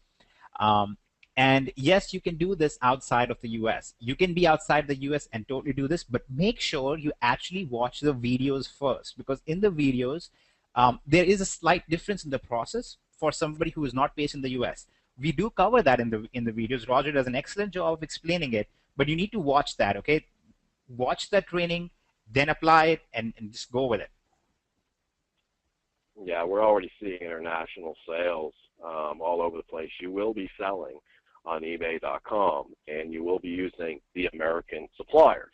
And yes, you can do this outside of the US. You can be outside the US and totally do this, but make sure you actually watch the videos first, because in the videos, there is a slight difference in the process for somebody who is not based in the US. We do cover that in the videos. Roger does an excellent job of explaining it, but you need to watch that, okay? Watch that training, then apply it, and just go with it. Yeah, we're already seeing international sales all over the place. You will be selling on eBay.com, and you will be using the American suppliers,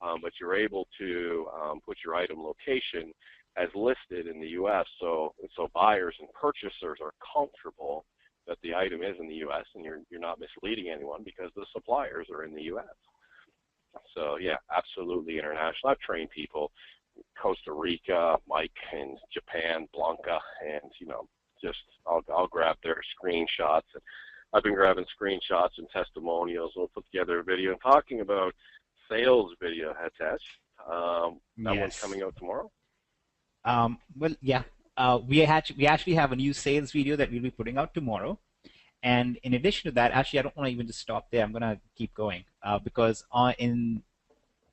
but you're able to put your item location as listed in the U.S. So buyers and purchasers are comfortable that the item is in the U.S. and you're not misleading anyone because the suppliers are in the U.S. So yeah, absolutely international. I've trained people, Costa Rica, Mike in Japan, Blanca, and just I'll grab their screenshots. And I've been grabbing screenshots and testimonials. We'll put together a video and talking about sales video, Hitesh. That Yes. one's coming out tomorrow. Well, yeah. We actually have a new sales video that we'll be putting out tomorrow. And in addition to that, actually, I don't want to even just stop there. I'm going to keep going because in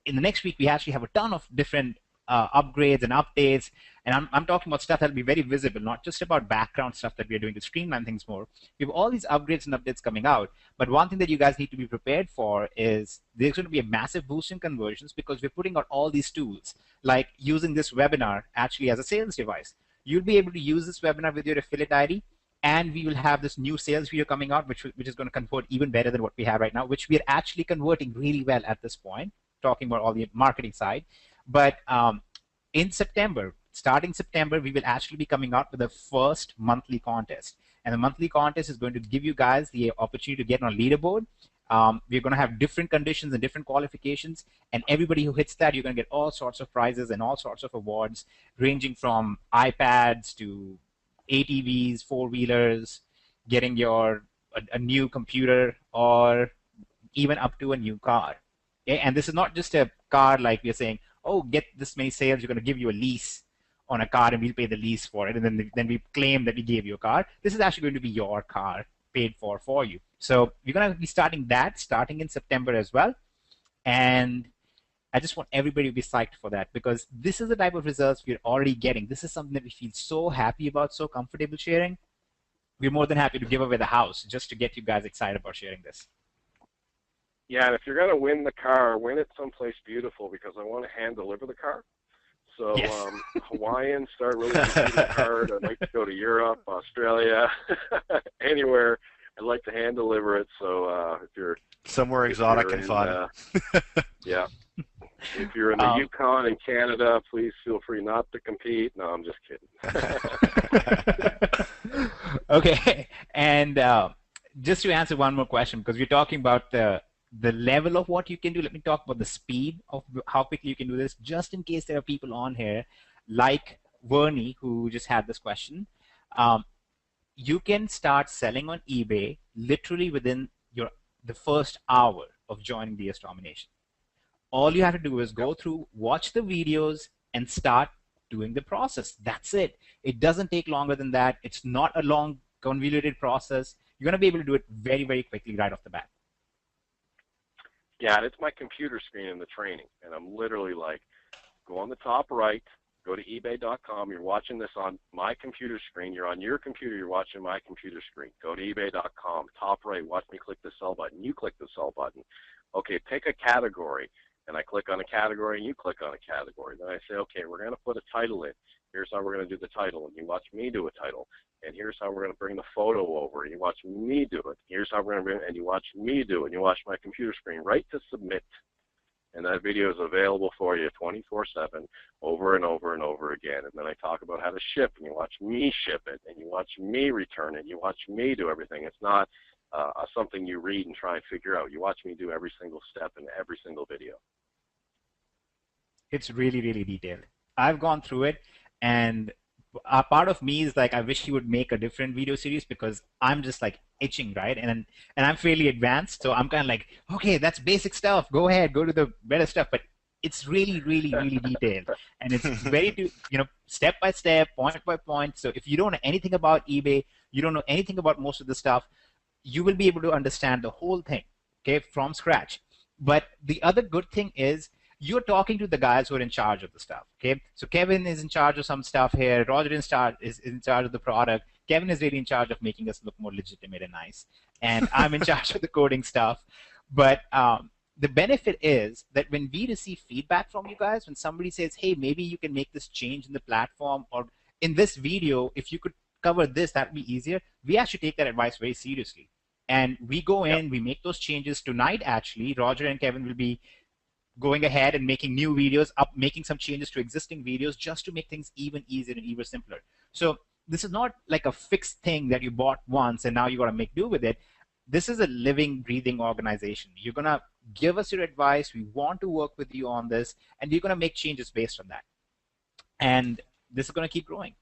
the next week, we actually have a ton of different upgrades and updates. And I'm talking about stuff that will be very visible, not just about background stuff that we're doing to streamline things more. We have all these upgrades and updates coming out. But one thing that you guys need to be prepared for is there's going to be a massive boost in conversions because we're putting out all these tools, like using this webinar actually as a sales device. You'll be able to use this webinar with your affiliate ID, and we will have this new sales video coming out, which is going to convert even better than what we have right now, which we are actually converting really well at this point, talking about all the marketing side. But in September, starting September, we will actually be coming out with the first monthly contest. And the monthly contest is going to give you guys the opportunity to get on a leaderboard. We're going to have different conditions and different qualifications. And everybody who hits that, you're going to get all sorts of prizes and all sorts of awards, ranging from iPads to ATVs, four-wheelers, getting a new computer, or even up to a new car. Okay? And this is not just a car like we're saying, oh, get this many sales, you're going to give you a lease on a car and we'll pay the lease for it, and then we claim that we gave you a car. This is actually going to be your car paid for you. So we're going to be starting in September as well. And I just want everybody to be psyched for that, because this is the type of results we're already getting. This is something that we feel so happy about, so comfortable sharing. We're more than happy to give away the house just to get you guys excited about sharing this. Yeah, and if you're going to win the car, win it someplace beautiful, because I want to hand deliver the car. So yes. Hawaiian, start really the card. I'd like to go to Europe, Australia, anywhere. I'd like to hand deliver it. So if you're somewhere exotic and fun. Yeah. If you're in the Yukon in Canada, please feel free not to compete. No, I'm just kidding. Okay, and just to answer one more question, because we're talking about the level of what you can do, let me talk about the speed of how quickly you can do this, just in case there are people on here like Vernie, who just had this question. You can start selling on eBay literally within the first hour of joining DS Domination. All you have to do is go through, watch the videos, and start doing the process. That's it. It doesn't take longer than that. It's not a long, convoluted process. You're going to be able to do it very, very quickly right off the bat. Yeah, and it's my computer screen in the training, and I'm literally like, go on the top right, go to ebay.com. You're watching this on my computer screen. You're on your computer. You're watching my computer screen. Go to ebay.com. Top right, watch me click the sell button. You click the sell button. Okay, pick a category. And I click on a category, and you click on a category. Then I say, okay, we're going to put a title in. Here's how we're going to do the title. And you watch me do a title. And here's how we're going to bring the photo over. And you watch me do it. Here's how we're going to bring it. And you watch me do it. And you watch my computer screen. Right to submit. And that video is available for you 24/7, over and over and over again. And then I talk about how to ship, and you watch me ship it, and you watch me return it, you watch me do everything. It's not something you read and try and figure out. You watch me do every single step in every single video. It's really, really detailed. I've gone through it, and a part of me is like, I wish he would make a different video series, because I'm just like itching, right? And I'm fairly advanced, so I'm kind of like, okay, that's basic stuff. Go ahead, go to the better stuff. But it's really, really, really detailed, and it's very, step by step, point by point. So if you don't know anything about eBay, you don't know anything about most of the stuff, you will be able to understand the whole thing, okay, from scratch. But the other good thing is, you're talking to the guys who are in charge of the stuff, okay? So Kevin is in charge of some stuff here. Roger is in charge of the product. Kevin is really in charge of making us look more legitimate and nice. And I'm in charge of the coding stuff. But the benefit is that when we receive feedback from you guys, when somebody says, hey, maybe you can make this change in the platform, or in this video, if you could cover this, that'd be easier, we actually take that advice very seriously. And we go in, we make those changes. Tonight, actually, Roger and Kevin will be going ahead and making new videos, making some changes to existing videos, just to make things even easier and even simpler. So this is not like a fixed thing that you bought once and now you got to make do with it. This is a living, breathing organization. You're going to give us your advice. We want to work with you on this, and we're going to make changes based on that. And this is going to keep growing.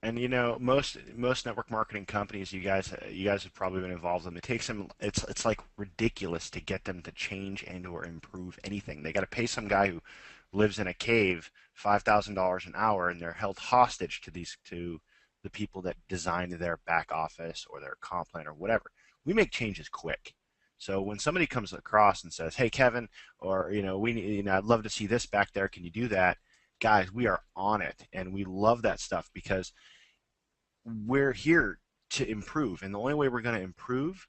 And most network marketing companies, you guys have probably been involved in. It takes them, it's like ridiculous to get them to change and or improve anything. They got to pay some guy who lives in a cave $5,000 an hour, and they're held hostage to the people that designed their back office or their comp plan or whatever. We make changes quick. So when somebody comes across and says, "Hey, Kevin," or I'd love to see this back there. Can you do that? Guys, we are on it, and we love that stuff, because we're here to improve, and the only way we're going to improve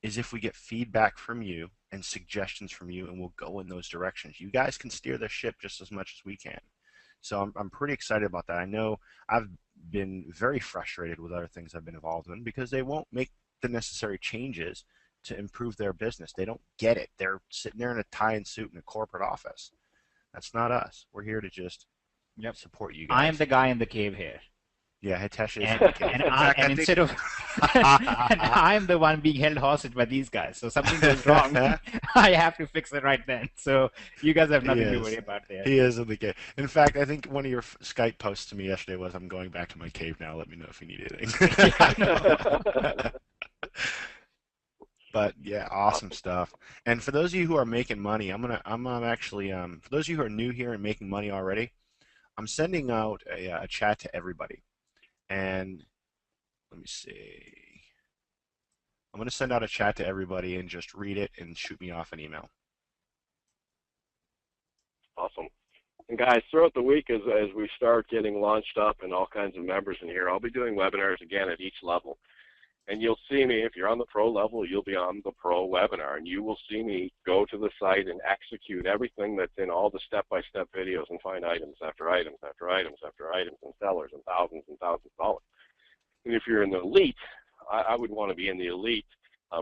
is if we get feedback from you and suggestions from you, and we'll go in those directions. You guys can steer the ship just as much as we can. So I'm pretty excited about that. I know I've been very frustrated with other things I've been involved in, because they won't make the necessary changes to improve their business. They don't get it. They're sitting there in a tie and suit in a corporate office. That's not us. We're here to just support you guys. I am the guy in the cave here. Yeah, Hitesh is in the cave. And instead of, and I'm the one being held hostage by these guys. So something goes wrong, I have to fix it right then. So you guys have nothing to worry about there. He is in the cave. In fact, I think one of your Skype posts to me yesterday was, "I'm going back to my cave now. Let me know if you need anything." But yeah, awesome stuff. And for those of you who are making money, I'm actually for those of you who are new here and making money already, I'm sending out a chat to everybody. And let me see. I'm going to send out a chat to everybody and just read it and shoot me off an email. Awesome. And guys, throughout the week, as we start getting launched up and all kinds of members in here, I'll be doing webinars again at each level. And you'll see me, if you're on the pro level, you'll be on the pro webinar, and you will see me go to the site and execute everything that's in all the step-by-step videos and find items after items after items after items and sellers and thousands of dollars. And if you're in the elite, I would want to be in the elite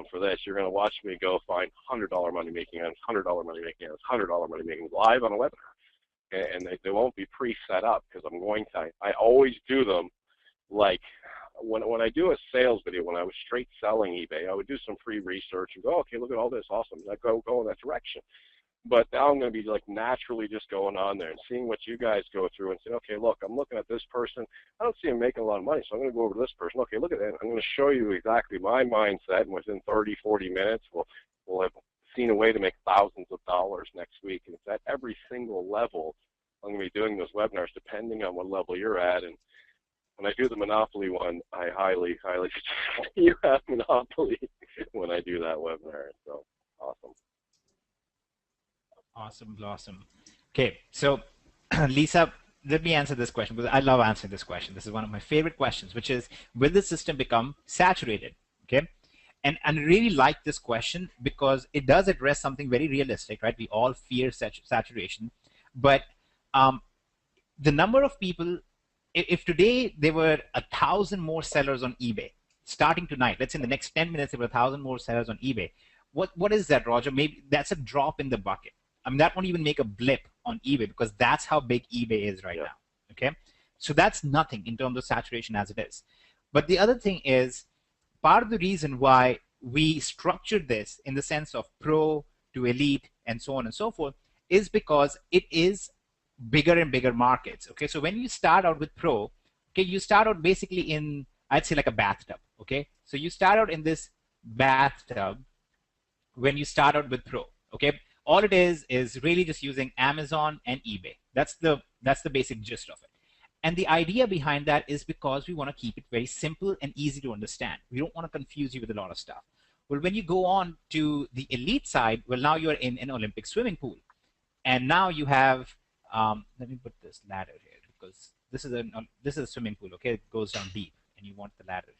for this. You're going to watch me go find $100 money making items, $100 money making items, $100 money making live on a webinar. And they won't be pre-set up, because I always do them like, when I do a sales video, when I was straight selling eBay, I would do some free research and go, okay, look at all this, awesome, go in that direction. But now I'm going to be like naturally just going on there and seeing what you guys go through and say, okay, look, I'm looking at this person. I don't see him making a lot of money, so I'm going to go over to this person. Okay, look at that. I'm going to show you exactly my mindset, and within 30, 40 minutes, we'll have seen a way to make thousands of dollars next week. And it's at every single level I'm going to be doing those webinars, depending on what level you're at. And when I do the Monopoly one, I highly suggest you have Monopoly when I do that webinar. So awesome. Awesome. Okay, so Lisa, let me answer this question, because I love answering this question. This is one of my favorite questions, which is, will the system become saturated? Okay, and I really like this question, because it does address something very realistic, right? We all fear saturation, but the number of people, if today there were 1,000 more sellers on eBay, starting tonight, let's say in the next 10 minutes there were 1,000 more sellers on eBay, what is that, Roger? Maybe that's a drop in the bucket. I mean, that won't even make a blip on eBay because that's how big eBay is right now. Okay, so that's nothing in terms of saturation as it is. But the other thing is, part of the reason why we structured this in the sense of pro to elite and so on and so forth is because it is bigger and bigger markets. Okay, so when you start out with pro, okay, you start out basically in, I'd say, like a bathtub. Okay, so you start out in this bathtub when you start out with pro. Okay, all it is really just using Amazon and eBay. That's the basic gist of it. And the idea behind that is because we want to keep it very simple and easy to understand. We don't want to confuse you with a lot of stuff. Well, when you go on to the elite side, well, now you're in an Olympic swimming pool. And now you have, let me put this ladder here because this is a swimming pool, okay? It goes down deep and you want the ladder.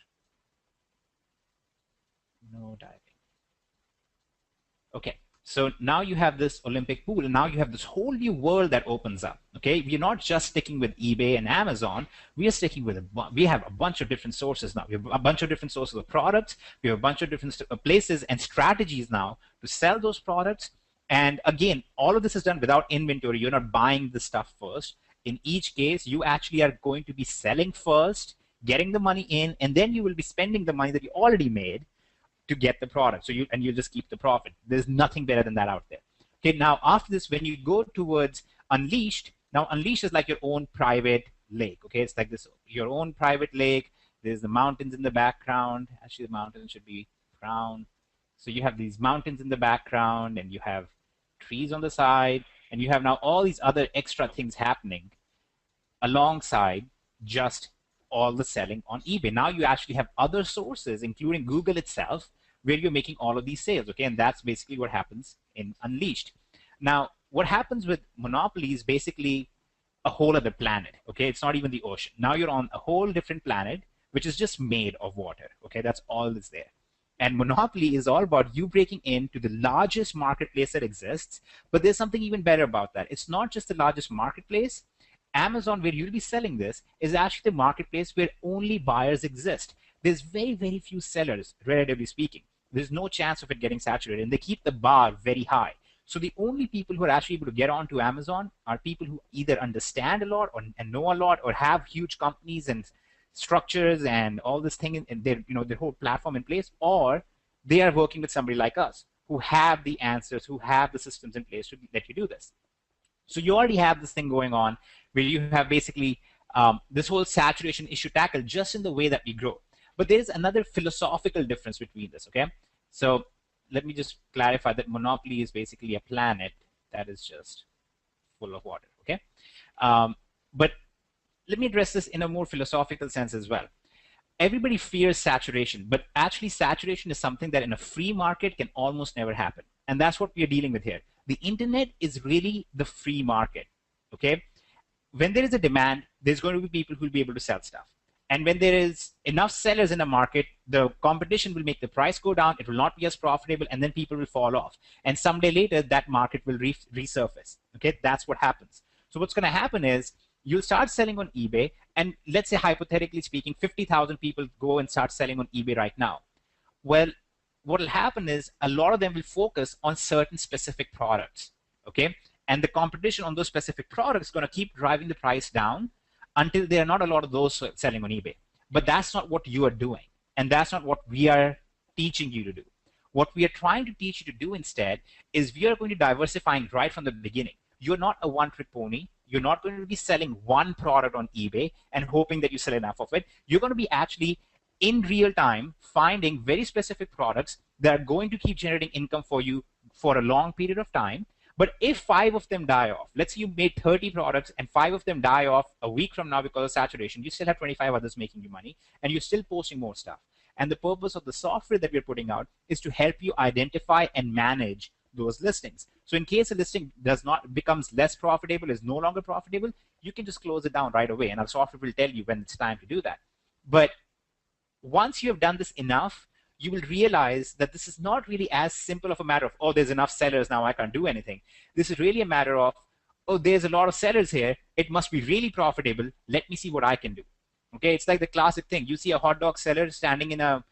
No diving. Okay, so now you have this Olympic pool and now you have this whole new world that opens up, okay? We're not just sticking with eBay and Amazon, we are sticking with, we have a bunch of different sources now. We have a bunch of different sources of products, we have a bunch of different places and strategies now to sell those products. And again, all of this is done without inventory. You're not buying the stuff first. In each case, you actually are going to be selling first, getting the money in, and then you will be spending the money that you already made to get the product. So you'll just keep the profit. There's nothing better than that out there. Okay, now after this, when you go towards Unleashed, now Unleashed is like your own private lake. Okay, it's like this, your own private lake. There's the mountains in the background. Actually, the mountains should be brown. So you have these mountains in the background, and you have trees on the side, and you have now all these other extra things happening alongside just all the selling on eBay. Now you actually have other sources, including Google itself, where you're making all of these sales, okay? And that's basically what happens in Unleashed. Now, what happens with Monopoly is basically a whole other planet, okay? It's not even the ocean. Now you're on a whole different planet, which is just made of water, okay? That's all that's there. And Monopoly is all about you breaking into the largest marketplace that exists, but there's something even better about that. It's not just the largest marketplace. Amazon, where you'll be selling this, is actually the marketplace where only buyers exist. There's very, very few sellers, relatively speaking. There's no chance of it getting saturated, and they keep the bar very high. So the only people who are actually able to get onto Amazon are people who either understand a lot and know a lot, or have huge companies and structures and all this thing and their whole platform in place, or they are working with somebody like us who have the answers, who have the systems in place to let you do this. So you already have this thing going on where you have basically this whole saturation issue tackled just in the way that we grow. But there's another philosophical difference between this, okay? So let me just clarify that Monopoly is basically a planet that is just full of water, okay? But let me address this in a more philosophical sense as well. Everybody fears saturation, but actually saturation is something that in a free market can almost never happen. And that's what we are dealing with here. The internet is really the free market, okay? When there is a demand, there's going to be people who will be able to sell stuff. And when there is enough sellers in a market, the competition will make the price go down, it will not be as profitable, and then people will fall off. And someday later, that market will resurface, okay? That's what happens. So what's going to happen is, you'll start selling on eBay, and let's say, hypothetically speaking, 50,000 people go and start selling on eBay right now. Well, what will happen is a lot of them will focus on certain specific products, okay? And the competition on those specific products is going to keep driving the price down until there are not a lot of those selling on eBay. But that's not what you are doing, and that's not what we are teaching you to do. What we are trying to teach you to do instead is we are going to diversifying right from the beginning. You're not a one-trick pony. You're not going to be selling one product on eBay and hoping that you sell enough of it. You're going to be actually in real time finding very specific products that are going to keep generating income for you for a long period of time. But if 5 of them die off, let's say you made 30 products and 5 of them die off a week from now because of saturation, you still have 25 others making you money, and you're still posting more stuff. And the purpose of the software that we're putting out is to help you identify and manage those listings. So in case a listing becomes less profitable, is no longer profitable, you can just close it down right away, and our software will tell you when it's time to do that. But once you have done this enough, you will realize that this is not really as simple of a matter of, oh, there's enough sellers now, I can't do anything. This is really a matter of, oh, there's a lot of sellers here, it must be really profitable, let me see what I can do. Okay, it's like the classic thing. You see a hot dog seller standing in a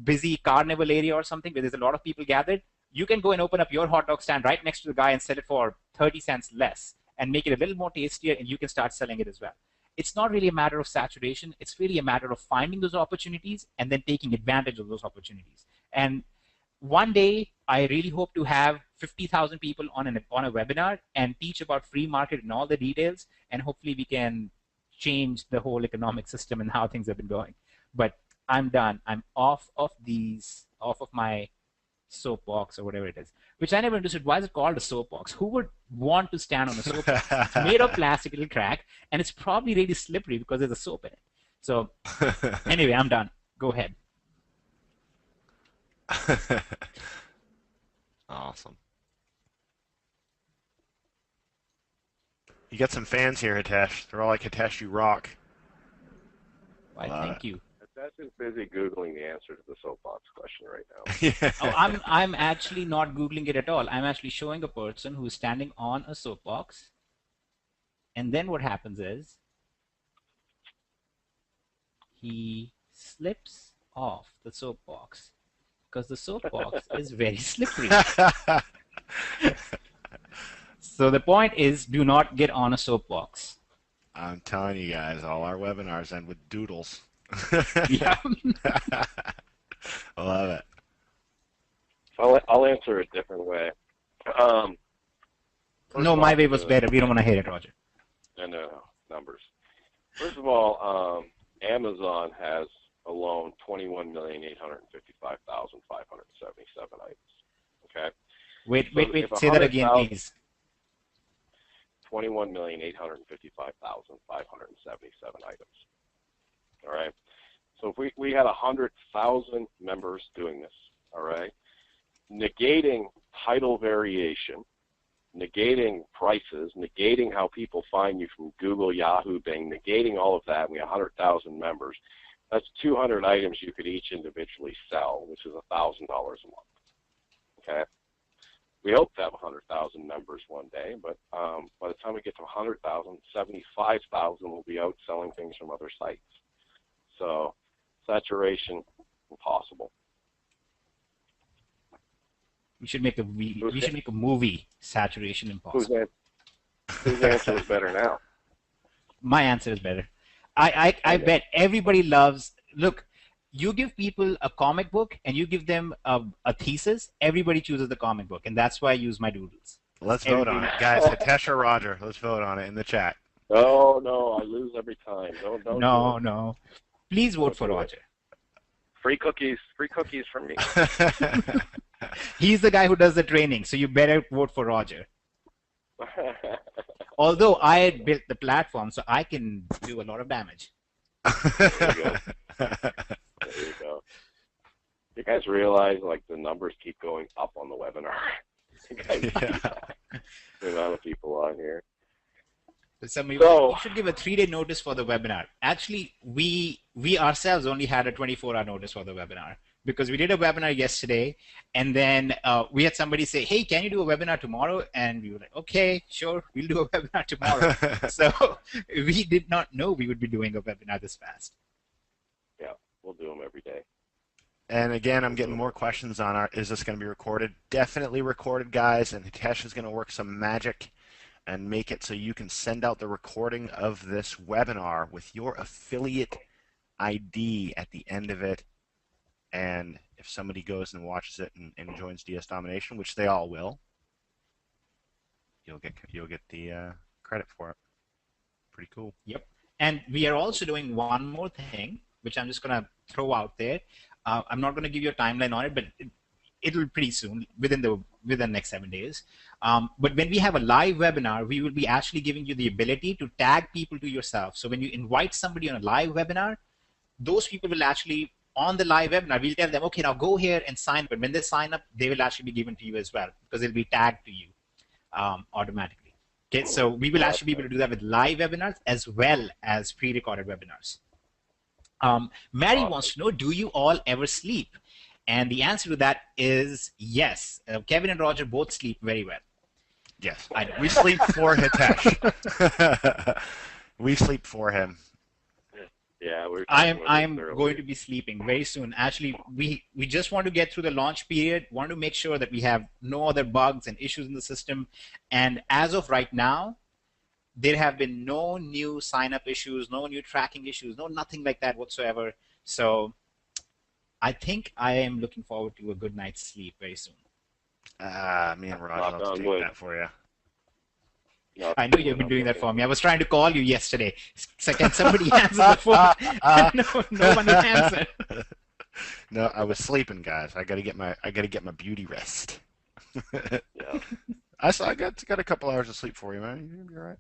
busy carnival area or something where there's a lot of people gathered, you can go and open up your hot dog stand right next to the guy and sell it for 30 cents less and make it a little more tastier, and you can start selling it as well. It's not really a matter of saturation. It's really a matter of finding those opportunities and then taking advantage of those opportunities. And one day, I really hope to have 50,000 people on a webinar and teach about free market and all the details, and hopefully we can change the whole economic system and how things have been going. But I'm done. I'm off of my soapbox or whatever it is, which I never understood. Why is it called a soapbox? Who would want to stand on a soapbox? It's made of plastic, it'll crack, and it's probably really slippery because there's a soap in it. So anyway, I'm done. Go ahead. Awesome. You got some fans here, Hitesh. They're all like, Hitesh, you rock. Why, thank you. That's just busy Googling the answer to the soapbox question right now. Yeah. Oh, I'm actually not Googling it at all. I'm actually showing a person who's standing on a soapbox. And then what happens is he slips off the soapbox because the soapbox is very slippery. So the point is, do not get on a soapbox. I'm telling you guys, all our webinars end with doodles. Yeah. I love it. I'll answer a different way. No, my way was better. We don't want to hear it, Roger. I know, numbers. First of all, Amazon has alone 21,855,577 items. Okay? Wait, So wait. if Say that again, please. 21,855,577 items. All right? So if we had 100,000 members doing this, all right, negating title variation, negating prices, negating how people find you from Google, Yahoo, Bing, negating all of that, and we have 100,000 members, that's 200 items you could each individually sell, which is $1,000 a month. Okay? We hope to have 100,000 members one day, but by the time we get to 100,000, 75,000 will be out selling things from other sites. So saturation, impossible. We should make a movie, Saturation Impossible. Whose answer is better now? My answer is better. I bet everybody loves. Look, you give people a comic book and you give them a thesis. Everybody chooses the comic book, and that's why I use my doodles. Let's vote on it, guys. Hitesh or Roger? Let's vote on it in the chat. No, I lose every time. Don't. No. Please vote for Roger. Free cookies from me. He's the guy who does the training, so you better vote for Roger. Although I had built the platform, so I can do a lot of damage. There you go. There you go. You guys realize, like, the numbers keep going up on the webinar. The amount of people on here. We should give a 3-day notice for the webinar. Actually, we ourselves only had a 24-hour notice for the webinar because we did a webinar yesterday, and then we had somebody say, "Hey, can you do a webinar tomorrow?" And we were like, "Okay, sure, we'll do a webinar tomorrow." So we did not know we would be doing a webinar this fast. Yeah, we'll do them every day. And again, I'm getting more questions on is this going to be recorded? Definitely recorded, guys, and Hitesh is going to work some magic and make it so you can send out the recording of this webinar with your affiliate ID at the end of it. And if somebody goes and watches it and joins DS Domination, which they all will, you'll get the credit for it. Pretty cool. Yep. And we are also doing one more thing, which I'm just going to throw out there. I'm not going to give you a timeline on it, but it'll be pretty soon, within the next 7 days. But when we have a live webinar, we will be actually giving you the ability to tag people to yourself. So when you invite somebody on a live webinar, those people will actually, on the live webinar, we'll tell them, okay, now go here and sign up. But when they sign up, they will actually be given to you as well because they'll be tagged to you automatically. Okay, so we will actually be able to do that with live webinars as well as pre-recorded webinars. Mary wants to know, do you all ever sleep? And the answer to that is yes. Kevin and Roger both sleep very well. Yes, we sleep for Hitesh. We sleep for him. Yeah, we were I'm talking about this I'm earlier. going to be sleeping very soon. Actually, we just want to get through the launch period. Want to make sure that we have no other bugs and issues in the system. And as of right now, there have been no new sign up issues, no new tracking issues, no nothing like that whatsoever. So I think I am looking forward to a good night's sleep very soon. Me and Raj Knock will have on to take wood. that for you. Knock I know on you've wood, been I'm doing that looking for me. I at was trying to call you yesterday. So can somebody answer the phone? No one would answer. No, I was sleeping, guys. I gotta get my beauty rest. Yeah. I got a couple hours of sleep for you, man. You're gonna be all right.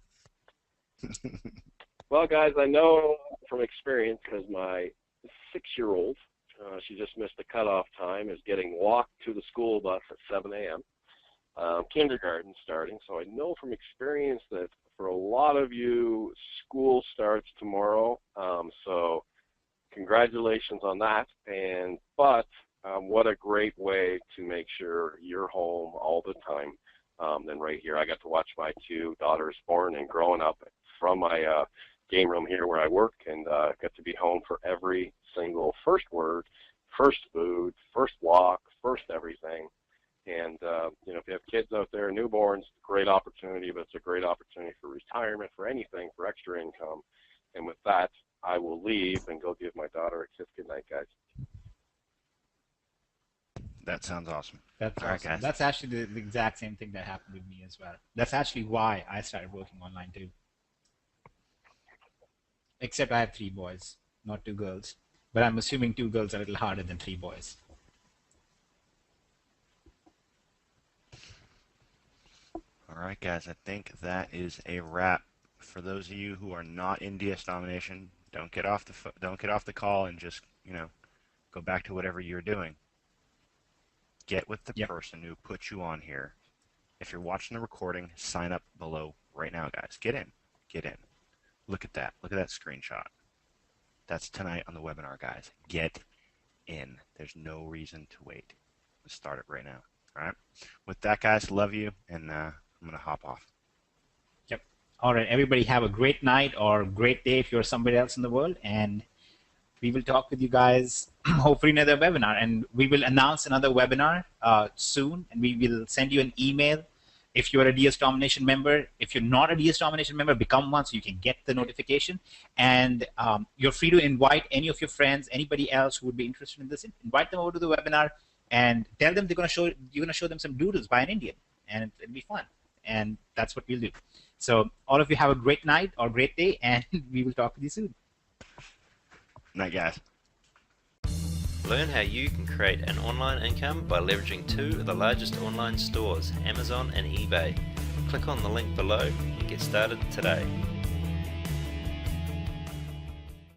Well, guys, I know from experience because my 6-year-old, she just missed the cutoff time, is getting walked to the school bus at 7 a.m. Kindergarten starting, so I know from experience that for a lot of you, school starts tomorrow. So congratulations on that. But what a great way to make sure you're home all the time. Then right here, I got to watch my 2 daughters born and growing up from my game room here where I work, and got to be home for every single first word, first food, first walk, first everything. And, if you have kids out there, newborns, great opportunity, but it's a great opportunity for retirement, for anything, for extra income. And with that, I will leave and go give my daughter a kiss. Good night, guys. That sounds awesome. That's All right, awesome. guys. That's actually the exact same thing that happened with me as well. That's actually why I started working online too. Except I have 3 boys, not 2 girls. But I'm assuming 2 girls are a little harder than 3 boys. All right, guys. I think that is a wrap. For those of you who are not in DS Domination, don't get off the call and just go back to whatever you're doing. Get with the person who put you on here. If you're watching the recording, sign up below right now, guys. Get in. Look at that. Look at that screenshot. That's tonight on the webinar, guys. Get in. There's no reason to wait. Let's start it right now. All right. With that, guys, love you, and I'm gonna hop off. Yep. All right, everybody, have a great night or great day if you're somewhere else in the world, and we will talk with you guys hopefully in another webinar, and we will announce another webinar soon, and we will send you an email if you're a DS Domination member. If you're not a DS Domination member, become one so you can get the notification. And you're free to invite any of your friends, anybody else who would be interested in this. Invite them over to the webinar and tell them you're going to show them some doodles by an Indian, and it'll be fun. And that's what we'll do. So all of you have a great night or great day, and we will talk with you soon. Night, guys. Learn how you can create an online income by leveraging 2 of the largest online stores, Amazon and eBay. Click on the link below and get started today.